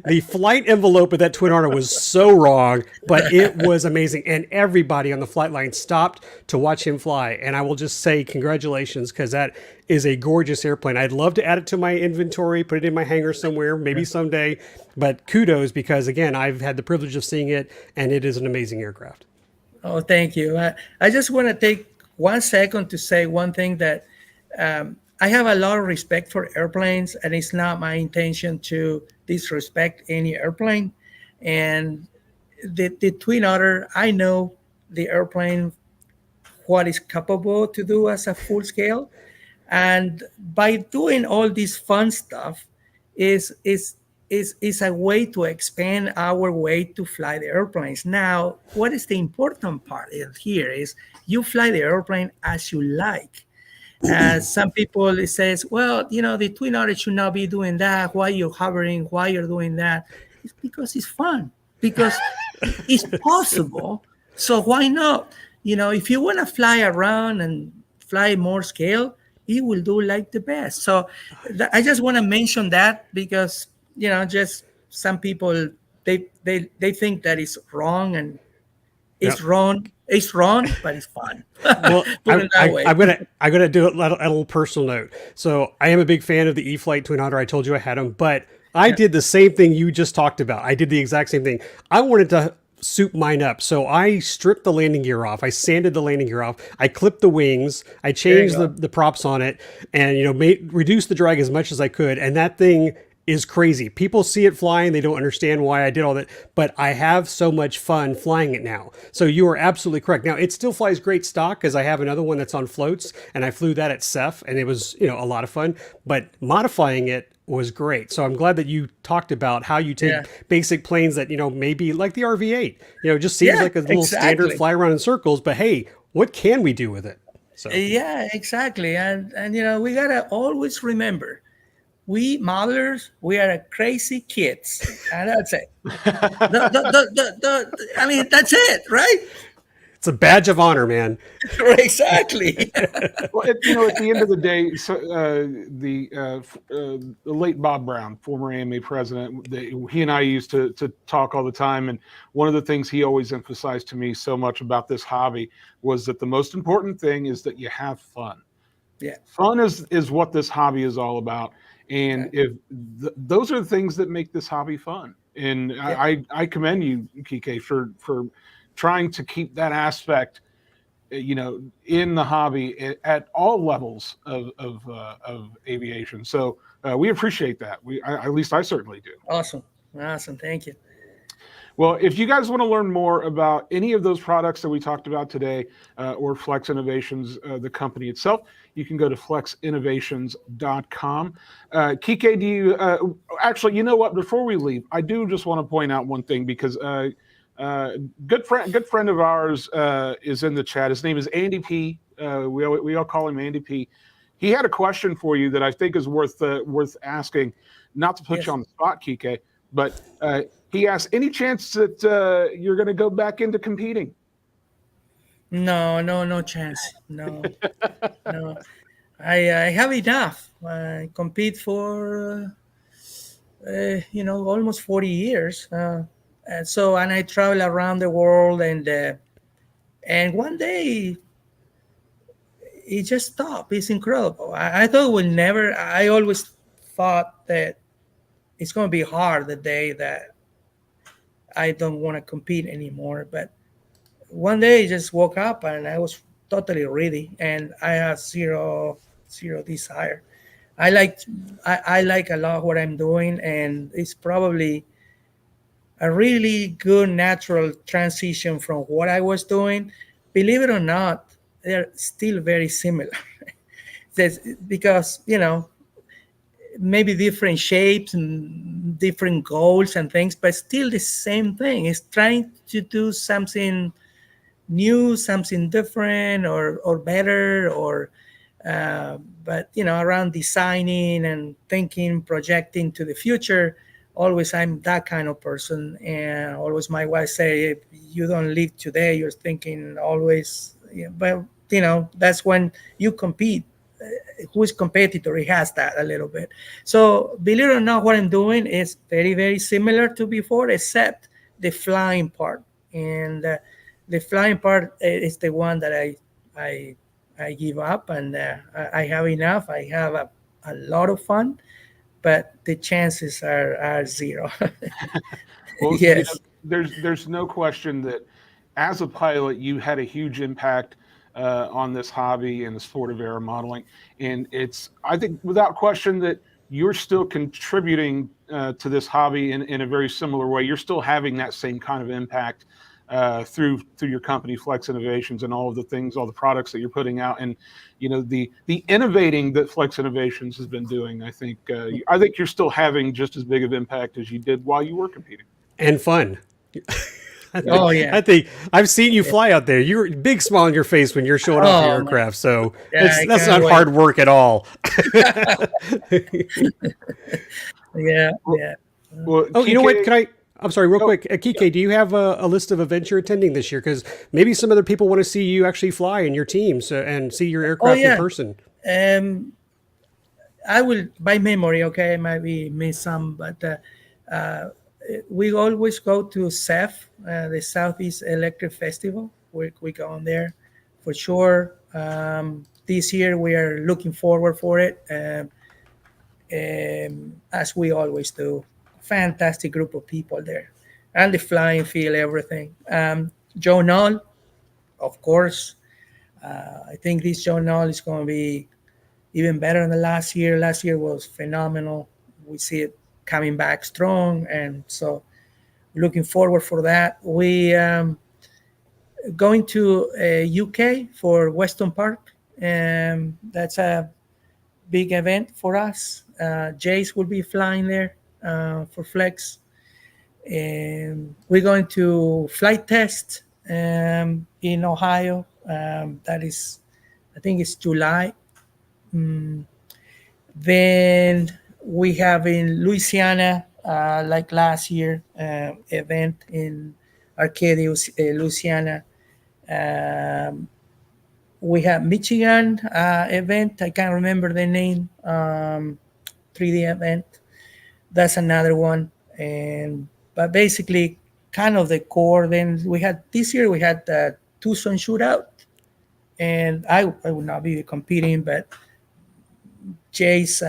the flight envelope of that Twin Otter was so wrong, but it was amazing. And everybody on the flight line stopped to watch him fly. And I will just say congratulations, because that is a gorgeous airplane. I'd love to add it to my inventory, put it in my hangar somewhere, maybe someday. But kudos, because again, I've had the privilege of seeing it, and it is an amazing aircraft. Oh, thank you. I just want to take 1 second to say one thing, that I have a lot of respect for airplanes, and it's not my intention to disrespect any airplane. And the Twin Otter, I know the airplane, what it's capable to do as a full scale. And by doing all this fun stuff, it's is a way to expand our way to fly the airplanes. Now, what is the important part here is you fly the airplane as you like. Some people it says, well, the Twin Otter should not be doing that. Why you're hovering? Why you're doing that? It's because it's fun. Because it's possible. So why not? If you want to fly around and fly more scale, it will do like the best. So I just want to mention that because just some people they think that it's wrong and it's Yep. wrong. It's wrong, but it's fun. Well, Put it that way. I'm gonna do it at a little personal note. So I am a big fan of the E-flite Twin Otter. I told you I had them, but I did the same thing you just talked about. I did the exact same thing. I wanted to soup mine up, so I stripped the landing gear off. I sanded the landing gear off. I clipped the wings. I changed the props on it, and reduced the drag as much as I could. And that thing is crazy. People see it flying, they don't understand why I did all that, but I have so much fun flying it now. So you are absolutely correct. Now it still flies great stock because I have another one that's on floats, and I flew that at CEF, and it was a lot of fun. But modifying it was great. So I'm glad that you talked about how you take basic planes that maybe like the RV-8. Just seems like a little standard fly around in circles, but hey, what can we do with it? So yeah, exactly. And we gotta always remember, we modelers, we are crazy kids, and that's it. I mean, that's it, right? it's a badge of honor, man. Exactly. Well, at the end of the day, so, the late Bob Brown, former AMA president, he and I used to talk all the time. And one of the things he always emphasized to me so much about this hobby was that the most important thing is that you have fun. Yeah. Fun is what this hobby is all about. And if those are the things that make this hobby fun. And I commend you, Quique, for trying to keep that aspect, in the hobby at all levels of aviation. So we appreciate that. At least I certainly do. Awesome. Thank you. Well, if you guys want to learn more about any of those products that we talked about today, or Flex Innovations, the company itself, you can go to flexinnovations.com. Quique, do you actually, you know what? Before we leave, I do just want to point out one thing because good friend of ours is in the chat. His name is Andy P. We all call him Andy P. He had a question for you that I think is worth asking. Not to put you on the spot, Quique, but he asked, any chance that you're going to go back into competing? No chance. No. I have enough. I compete for, almost 40 years. And I travel around the world, and one day it just stopped. It's incredible. I thought it would never. I always thought that it's going to be hard the day that I don't want to compete anymore. But one day I just woke up and I was totally ready, and I have zero desire. I like a lot what I'm doing, and it's probably a really good natural transition from what I was doing. Believe it or not, they're still very similar. Because, maybe different shapes and different goals and things, but still the same thing. It's trying to do something new, something different or better, but around designing and thinking, projecting to the future. Always I'm that kind of person, and always my wife say, if you don't live today, you're thinking always. But that's when you compete. Who is competitor, he has that a little bit. So believe it or not, what I'm doing is very, very similar to before, except the flying part. And the flying part is the one that I give up, and I have enough. I have a lot of fun, but the chances are zero. Well, yes. There's no question that as a pilot, you had a huge impact on this hobby and the sport of air modeling. And I think without question that you're still contributing to this hobby in a very similar way. You're still having that same kind of impact through your company, Flex Innovations, and all of the things, all the products that you're putting out, and the innovating that Flex Innovations has been doing. I think you're still having just as big of impact as you did while you were competing. And fun. Oh yeah. I think I've seen you fly out there. You're big smile on your face when you're showing off the Oh, man. aircraft. So Yeah, I that's can't not wait. hard work at all. Yeah, yeah. Well, Oh, you know what? Quique, I'm sorry, real oh, quick. Kike, do you have a list of events you're attending this year? Because maybe some other people want to see you actually fly in your teams and see your Oh aircraft in yeah. person. I will by memory. Okay, I might be miss some, but uh, we always go to SEF, the Southeast Electric Festival. We go on there for sure. This year we are looking forward for it, as we always do. Fantastic group of people there, and the flying field, everything. Joe Knoll, of course. I think this Joe Knoll is going to be even better than last year. Last year was phenomenal. We see it coming back strong, and so looking forward for that. We going to UK for Weston Park. That's a big event for us. Jace will be flying there for Flex. And we're going to flight test in Ohio. That is, I think it's July. Then we have in Louisiana, like last year, event in Arcadia, Louisiana. We have Michigan event. I can't remember the name. 3D event. That's another one. And but basically, kind of the core. Then we had this year we had the Tucson shootout, and I will not be competing, but Jace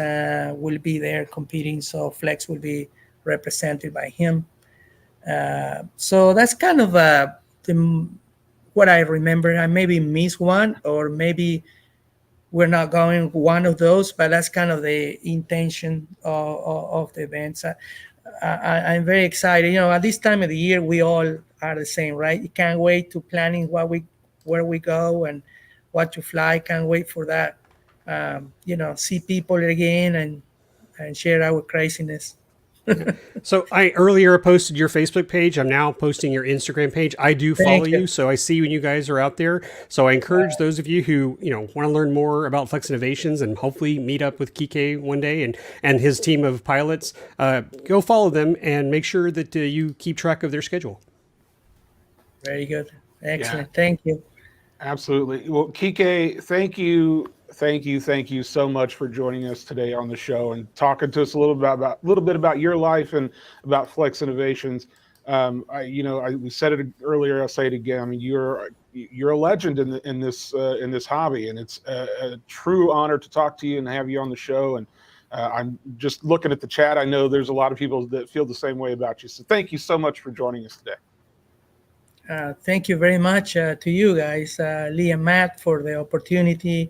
will be there competing, so Flex will be represented by him. So that's kind of what I remember. I maybe missed one, or maybe we're not going one of those, but that's kind of the intention of the events. I'm very excited. At this time of the year, we all are the same, right? You can't wait to planning where we go and what to fly. Can't wait for that. See people again and share our craziness. So I earlier posted your Facebook page. I'm now posting your Instagram page. I do follow Thank you. you, so I see when you guys are out there. So I encourage those of you who want to learn more about Flex Innovations and hopefully meet up with Quique one day and his team of pilots. Go follow them and make sure that you keep track of their schedule. Very good. Excellent. Yeah. Thank you. Absolutely. Well, Quique, thank you so much for joining us today on the show and talking to us a little bit about your life and about Flex Innovations. We said it earlier. I'll say it again. I mean, you're a legend in this hobby, and it's a true honor to talk to you and have you on the show. And I'm just looking at the chat. I know there's a lot of people that feel the same way about you. So thank you so much for joining us today. Thank you very much to you guys, Lee and Matt, for the opportunity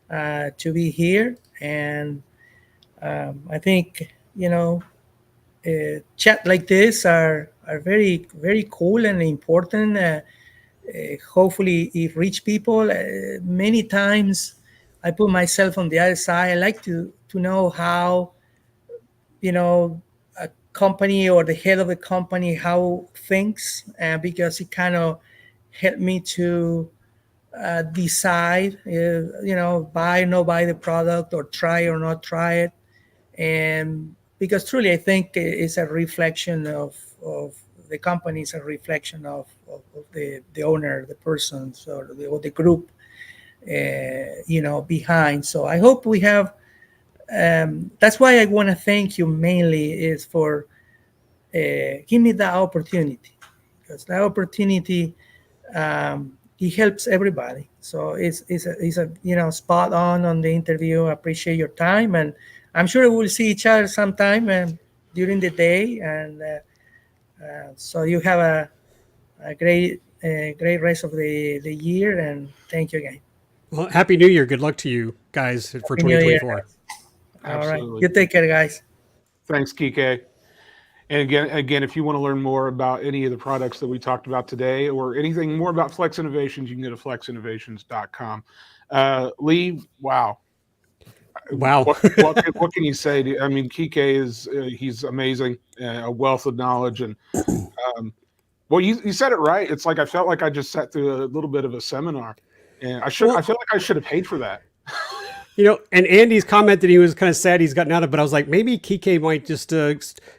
to be here. And I think, chat like this are very, very cool and important. Hopefully it reach people. Many times I put myself on the other side. I like to know how, a company or the head of the company, how thinks, because it kind of helped me to decide, buy or not buy the product, or try or not try it. And because truly, I think it's a reflection of the company, is a reflection of the owner, the person, or the group, behind. So I hope we have. That's why I want to thank you mainly is for give me that opportunity, because that opportunity it helps everybody. So it's a spot on the interview. I appreciate your time, and I'm sure we'll see each other sometime during the day. And so you have a great rest of the year, and thank you again. Well, Happy New Year. Good luck to you guys for 2024. All right. You take care, guys. Thanks, Quique. And again, if you want to learn more about any of the products that we talked about today or anything more about Flex Innovations, you can go to flexinnovations.com. Lee, wow. Wow. What can you say? I mean, Quique is he's amazing, a wealth of knowledge, and well, you said it right. It's like I felt like I just sat through a little bit of a seminar, and I feel like I should have paid for that. And Andy's commented he was kind of sad he's gotten out of it, but I was like, maybe Quique might just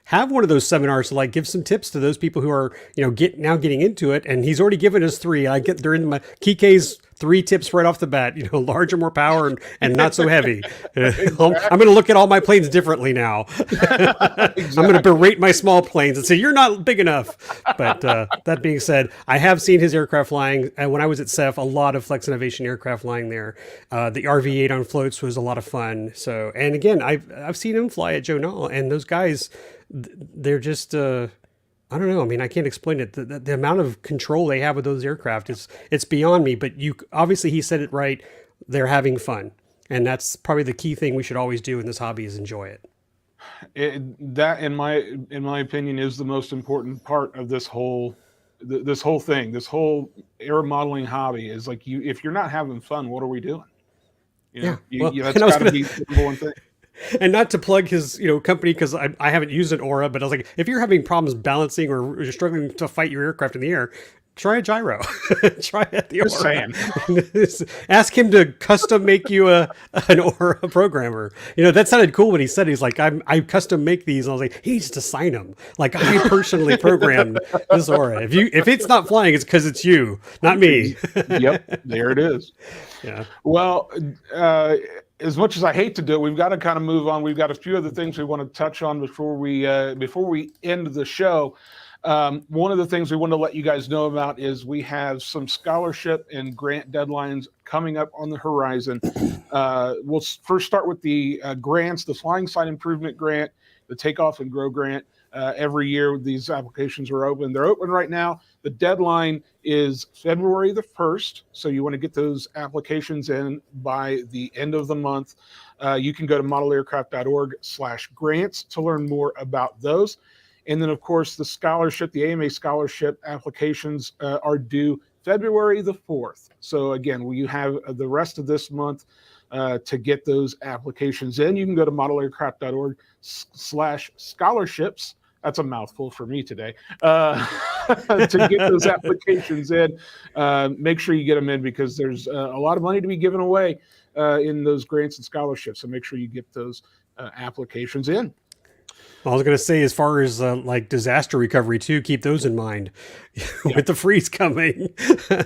have one of those seminars to like give some tips to those people who are, getting into it. And he's already given us 3. They're in Quique's 3 tips right off the bat, larger, more power and not so heavy. I'm going to look at all my planes differently now. I'm going to berate my small planes and say, you're not big enough. But that being said, I have seen his aircraft flying. And when I was at CEF, a lot of Flex Innovation aircraft flying there. The RV-8 on floats was a lot of fun. So, and again, I've seen him fly at Joe Nall, and those guys, they're just, I don't know. I mean, I can't explain it. The amount of control they have with those aircraft it's beyond me. But obviously he said it right. They're having fun, and that's probably the key thing we should always do in this hobby is enjoy it. That, in my opinion, is the most important part of this whole thing. This whole air modeling hobby is like if you're not having fun, what are we doing? That's got to be the number one thing. And not to plug his company because I haven't used an Aura, but I was like, if you're having problems balancing or you're struggling to fight your aircraft in the air, try a gyro. Try it. The Aura. Ask him to custom make you an Aura programmer. That sounded cool when he said he's like, I custom make these. And I was like, he needs to sign them. Like I personally programmed this Aura. If it's not flying, it's because it's you, not me. Yep, there it is. Yeah. Well, as much as I hate to do it, we've got to kind of move on. We've got a few other things we want to touch on before we end the show. One of the things we want to let you guys know about is we have some scholarship and grant deadlines coming up on the horizon. We'll first start with the grants, the Flying Site Improvement Grant, the Takeoff and Grow Grant. Every year these applications are open. They're open right now. The deadline is February the 1st. So you want to get those applications in by the end of the month. You can go to modelaircraft.org/grants to learn more about those. And then, of course, the scholarship, the AMA scholarship applications are due February the 4th. So again, you have the rest of this month to get those applications in. You can go to modelaircraft.org/scholarships. That's a mouthful for me today. To get those applications in, make sure you get them in because there's a lot of money to be given away in those grants and scholarships. So make sure you get those applications in. I was going to say, as far as like disaster recovery too, keep those in mind with the freeze coming.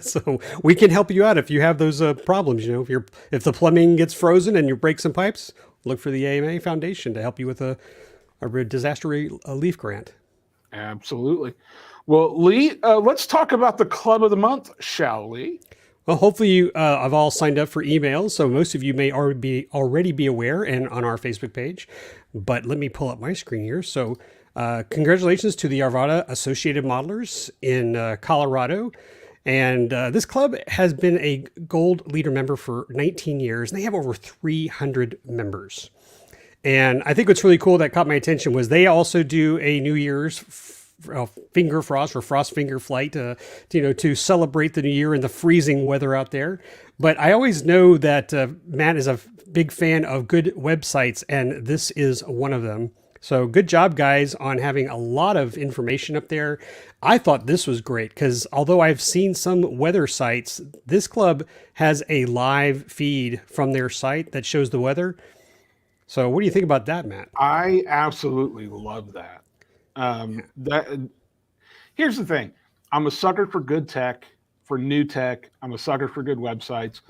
So we can help you out if you have those problems. If the plumbing gets frozen and you break some pipes, look for the AMA Foundation to help you with a disaster relief grant. Absolutely. Well, Lee, let's talk about the Club of the Month, shall we? Well, hopefully you have all signed up for emails, so most of you may already be aware and on our Facebook page. But let me pull up my screen here. So congratulations to the Arvada Associated Modelers in Colorado. And this club has been a gold leader member for 19 years, and they have over 300 members. And I think what's really cool that caught my attention was they also do a New Year's finger frost or frost finger flight to celebrate the new year and the freezing weather out there. But I always know that Matt is a big fan of good websites, and this is one of them. So good job, guys, on having a lot of information up there. I thought this was great because although I've seen some weather sites, this club has a live feed from their site that shows the weather. So what do you think about that, Matt? I absolutely love that. Here's the thing. I'm a sucker for good tech, for new tech. I'm a sucker for good websites.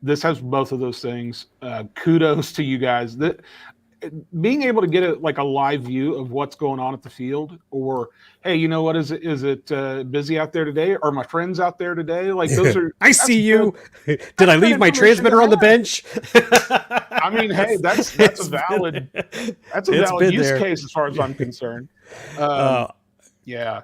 This has both of those things. Kudos to you guys. Being able to get a live view of what's going on at the field, or hey, you know what, is it busy out there today? Are my friends out there today? Like those are. I see you. Did I leave my transmitter on the bench? I mean, hey, that's a valid use case as far as I'm concerned. Yeah.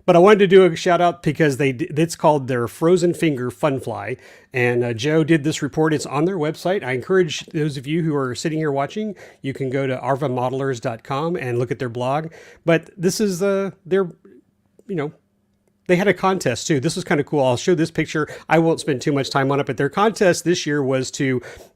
But I wanted to do a shout out because it's called their Frozen Finger Fun Fly. And Joe did this report. It's on their website. I encourage those of you who are sitting here watching, you can go to arvamodelers.com and look at their blog. But this is their, they had a contest too. This was kind of cool. I'll show this picture. I won't spend too much time on it, but their contest this year was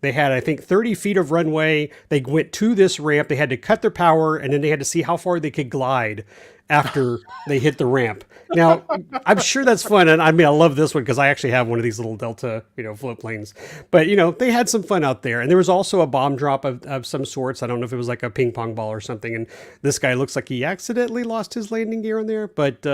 they had, I think, 30 feet of runway. They went to this ramp. They had to cut their power, and then they had to see how far they could glide after they hit the ramp. Now, I'm sure that's fun. And I mean, I love this one because I actually have one of these little Delta, float planes. But, they had some fun out there. And there was also a bomb drop of some sorts. I don't know if it was like a ping pong ball or something. And this guy looks like he accidentally lost his landing gear on there. But,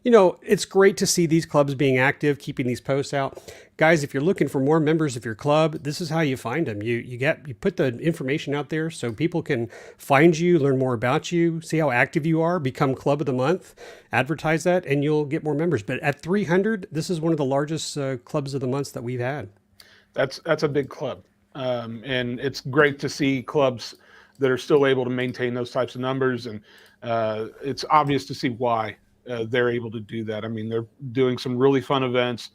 it's great to see these clubs being active, keeping these posts out. Guys, if you're looking for more members of your club, this is how you find them. You put the information out there so people can find you, learn more about you, see how active you are, become Club of the Month, advertise that, and you'll get more members. But at 300, this is one of the largest Clubs of the Months that we've had. That's a big club. And it's great to see clubs that are still able to maintain those types of numbers. And it's obvious to see why they're able to do that. I mean, they're doing some really fun events.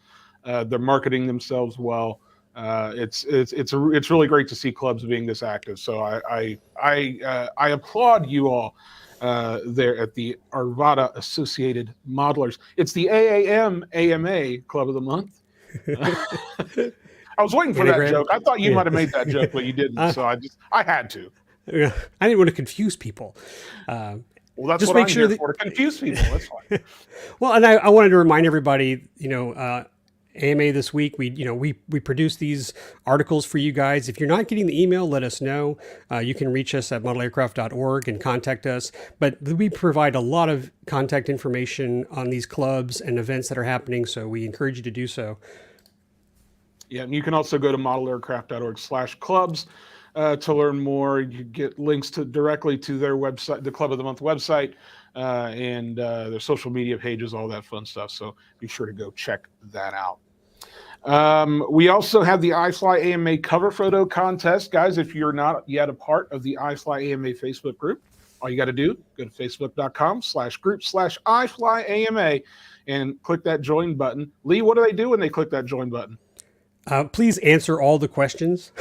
They're marketing themselves well. It's really great to see clubs being this active. So I applaud you all there at the Arvada Associated Modelers. It's the AAM-AMA Club of the Month. I was waiting for that joke. I thought you might have made that joke, but you didn't. So I had to. I didn't want to confuse people. Well, that's just what make I'm sure here for, to confuse people. That's fine. Well, and I wanted to remind everybody, AMA this week, we produce these articles for you guys. If you're not getting the email, let us know. You can reach us at modelaircraft.org and contact us. But we provide a lot of contact information on these clubs and events that are happening, so we encourage you to do so. Yeah, and you can also go to modelaircraft.org/clubs. To learn more. You get links directly to their website, the Club of the Month website, and their social media pages, all that fun stuff. So be sure to go check that out. We also have the iFly AMA cover photo contest. Guys, if you're not yet a part of the iFly AMA Facebook group, all you got to do, go to facebook.com/group/iFlyAMA and click that join button. Lee, what do they do when they click that join button? Please answer all the questions,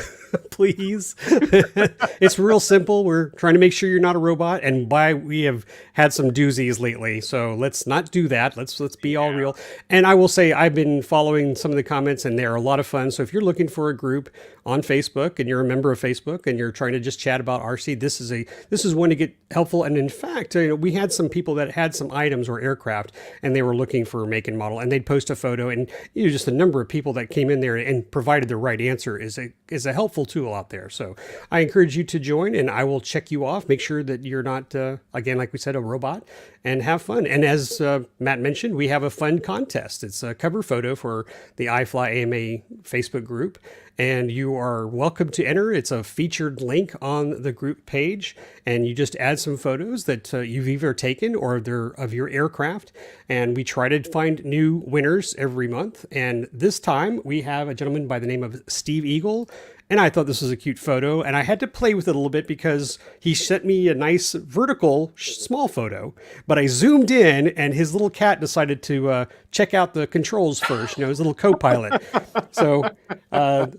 please. It's real simple. We're trying to make sure you're not a robot, and we have had some doozies lately, so let's not do that. Let's be all real. And I will say I've been following some of the comments, and they're a lot of fun. So if you're looking for a group on Facebook and you're a member of Facebook and you're trying to just chat about RC, this is one to get helpful. And in fact, we had some people that had some items or aircraft, and they were looking for a make and model, and they'd post a photo, and just the number of people that came in there and provided the right answer is a helpful tool out there. So I encourage you to join, and I will check you off. Make sure that you're not, again, like we said, a robot, and have fun. And as Matt mentioned, we have a fun contest. It's a cover photo for the iFly AMA Facebook group, and you are welcome to enter. It's a featured link on the group page, and you just add some photos that you've either taken or they're of your aircraft, and we try to find new winners every month. And this time we have a gentleman by the name of Steve Eagle, and I thought this was a cute photo, and I had to play with it a little bit because he sent me a nice vertical small photo, but I zoomed in, and his little cat decided to check out the controls first, his little co-pilot. So I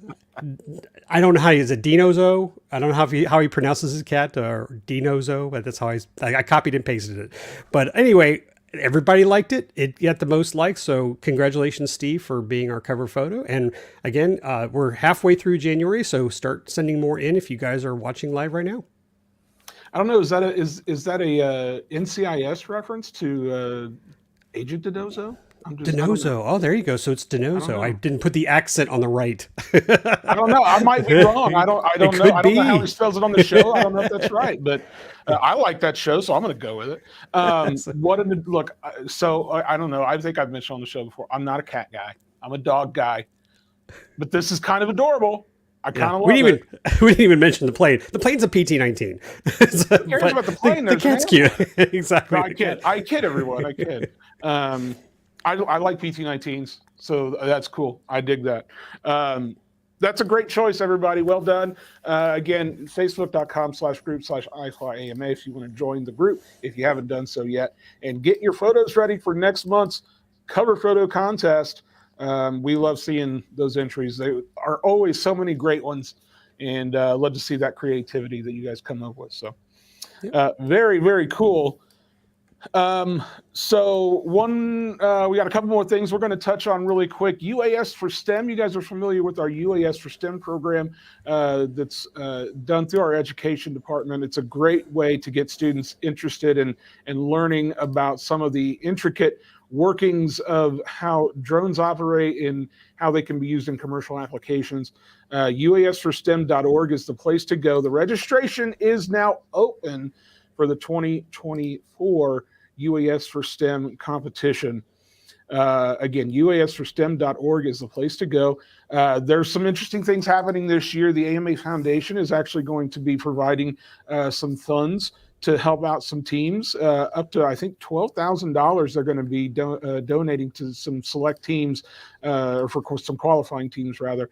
don't know how is it Dinozo? I don't know how he pronounces his cat, or Dinozo, but that's how I copied and pasted it. But anyway, everybody liked it. It got the most likes. So congratulations, Steve, for being our cover photo. And again, we're halfway through January, so start sending more in if you guys are watching live right now. I don't know. Is that a NCIS reference to Agent Dinozo? Dinozo. Oh, there you go. So it's Dinozo. I didn't put the accent on the right. I don't know. I might be wrong. I don't know. I don't know how he spells it on the show. I don't know if that's right, but I like that show, so I'm going to go with it. So I don't know. I think I've mentioned on the show before, I'm not a cat guy. I'm a dog guy, but this is kind of adorable. I kind of love it. We didn't even mention the plane. The plane's a PT-19. Who cares about the plane? The cat's cute. Exactly. No, I kid everyone. I kid. I like PT-19s, so that's cool. I dig that. That's a great choice, everybody. Well done. Again, facebook.com/group/iFlyAMA if you want to join the group, if you haven't done so yet. And get your photos ready for next month's cover photo contest. We love seeing those entries. They are always so many great ones. And love to see that creativity that you guys come up with. So very, very cool. So we got a couple more things we're going to touch on really quick. UAS for STEM. You guys are familiar with our UAS for STEM program that's done through our education department. It's a great way to get students interested in learning about some of the intricate workings of how drones operate and how they can be used in commercial applications. UASforstem.org is the place to go. The registration is now open for the 2024 UAS for STEM competition. Again, UASforstem.org is the place to go. There's some interesting things happening this year. The AMA Foundation is actually going to be providing some funds to help out some teams, up to, I think, $12,000 they're going to be donating to some select teams, or for course, some qualifying teams, rather.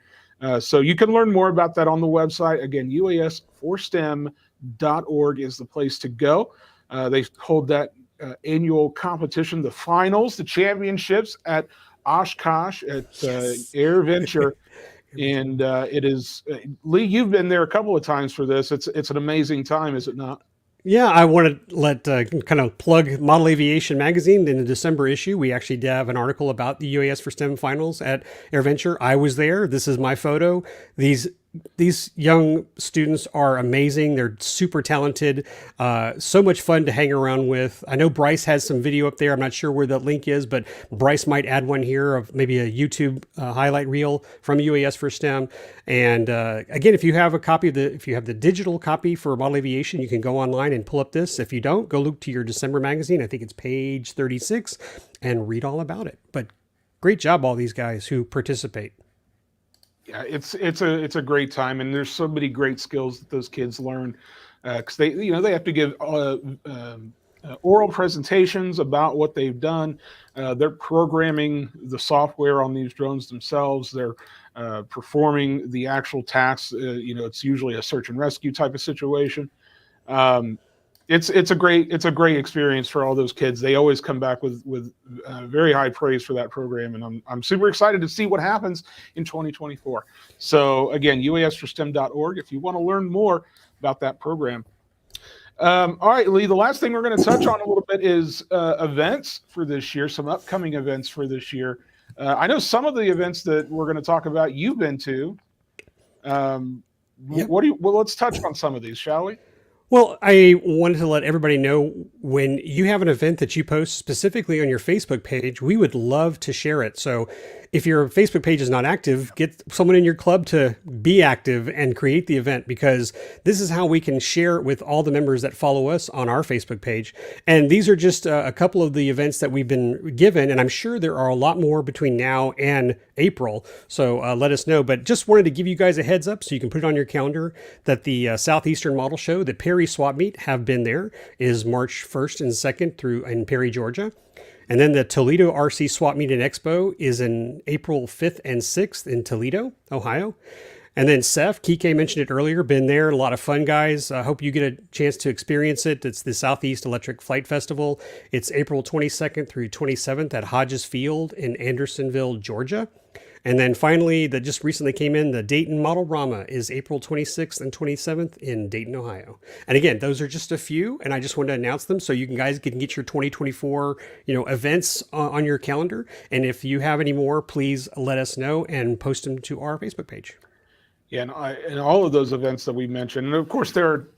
So you can learn more about that on the website. Again, UASforstem.org is the place to go. They hold that annual competition, the finals, the championships at Oshkosh at Air Venture. And it is, Lee, you've been there a couple of times for this. It's an amazing time, is it not? Yeah, I want to let kind of plug Model Aviation Magazine. In the December issue, we actually did have an article about the UAS for STEM finals at AirVenture. I was there. This is my photo. These young students are amazing. They're super talented. So much fun to hang around with. I know Bryce has some video up there. I'm not sure where the link is, but Bryce might add one here of maybe a YouTube highlight reel from UAS for STEM. And again, if you have the digital copy for Model Aviation, you can go online and pull up this. If you don't, go look to your December magazine. I think it's page 36 and read all about it. But great job, all these guys who participate. Yeah, it's a great time, and there's so many great skills that those kids learn, because they have to give oral presentations about what they've done. They're programming the software on these drones themselves. They're performing the actual tasks. It's usually a search and rescue type of situation. It's a great experience for all those kids. They always come back with very high praise for that program, and I'm super excited to see what happens in 2024. So again, UASforstem.org if you want to learn more about that program. All right, Lee, the last thing we're going to touch on a little bit is events for this year, some upcoming events for this year. I know some of the events that we're going to talk about you've been to. Yep. Let's touch on some of these, shall we? Well, I wanted to let everybody know, when you have an event that you post specifically on your Facebook page, we would love to share it. So if your Facebook page is not active, get someone in your club to be active and create the event, because this is how we can share it with all the members that follow us on our Facebook page. And these are just a couple of the events that we've been given, and I'm sure there are a lot more between now and April. So let us know. But just wanted to give you guys a heads up so you can put it on your calendar that the Southeastern Model Show, the Perry Swap Meet, have been there, is March 1st and 2nd through in Perry, Georgia. And then the Toledo RC Swap Meet and Expo is in April 5th and 6th in Toledo, Ohio. And then Seth, Quique mentioned it earlier, been there. A lot of fun, guys. I hope you get a chance to experience it. It's the Southeast Electric Flight Festival. It's April 22nd through 27th at Hodges Field in Andersonville, Georgia. And then finally, that just recently came in, the Dayton Model Rama is April 26th and 27th in Dayton, Ohio. And again, those are just a few, and I just wanted to announce them so you guys can get your 2024, events on your calendar. And if you have any more, please let us know and post them to our Facebook page. Yeah, and all of those events that we mentioned, and of course there are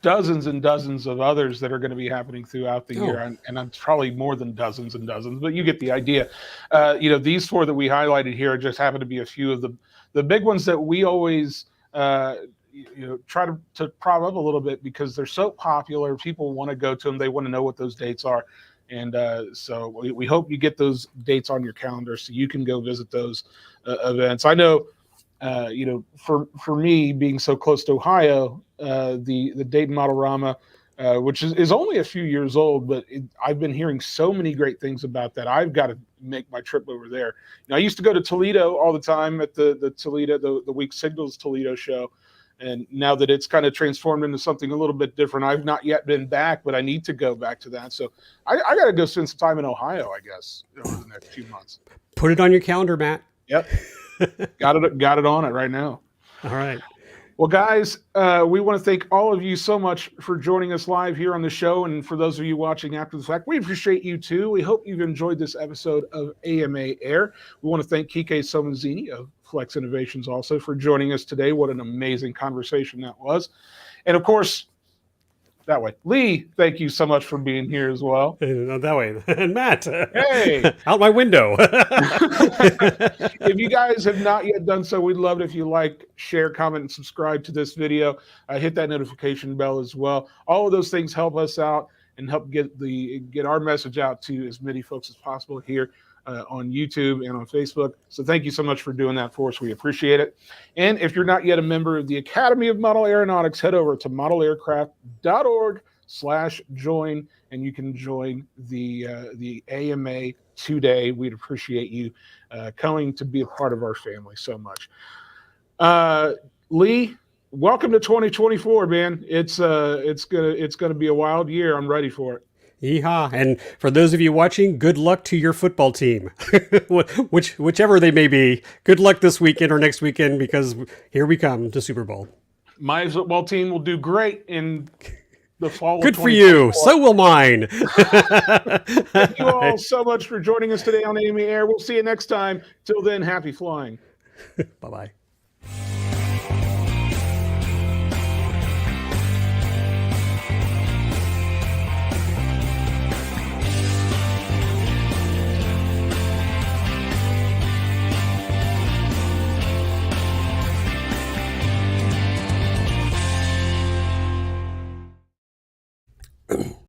dozens and dozens of others that are going to be happening throughout the year, and it's probably more than dozens and dozens, but you get the idea. These four that we highlighted here just happen to be a few of the big ones that we always try to prop up a little bit, because they're so popular. People want to go to them. They want to know what those dates are. And so we hope you get those dates on your calendar so you can go visit those events. I know, for me, being so close to Ohio, the Dayton Model Rama which is only a few years old, but I've been hearing so many great things about that. I've got to make my trip over there. I used to go to Toledo all the time at the Toledo, the Week Signals Toledo show. And now that it's kind of transformed into something a little bit different, I've not yet been back, but I need to go back to that. So I got to go spend some time in Ohio, I guess, over the next few months. Put it on your calendar, Matt. Yep. Got it on it right now. All right. Well, guys, we want to thank all of you so much for joining us live here on the show. And for those of you watching after the fact, we appreciate you too. We hope you've enjoyed this episode of AMA Air. We want to thank Quique Somenzini of Flex Innovations also for joining us today. What an amazing conversation that was. And of course, that way, Lee, thank you so much for being here as well. That way. And Matt, hey, out my window. If you guys have not yet done so, we'd love it if you like, share, comment, and subscribe to this video. Hit that notification bell as well. All of those things help us out and help get our message out to as many folks as possible here on YouTube and on Facebook. So thank you so much for doing that for us. We appreciate it. And if you're not yet a member of the Academy of Model Aeronautics, head over to modelaircraft.org/join, and you can join the AMA today. We'd appreciate you coming to be a part of our family so much. Lee, welcome to 2024, man. It's gonna be a wild year. I'm ready for it. Yeehaw. And for those of you watching, good luck to your football team, whichever they may be. Good luck this weekend or next weekend, because here we come to Super Bowl. My football team will do great in the fall. Good for you. So will mine. Thank you all so much for joining us today on AMA Air. We'll see you next time. Till then, happy flying. Bye-bye.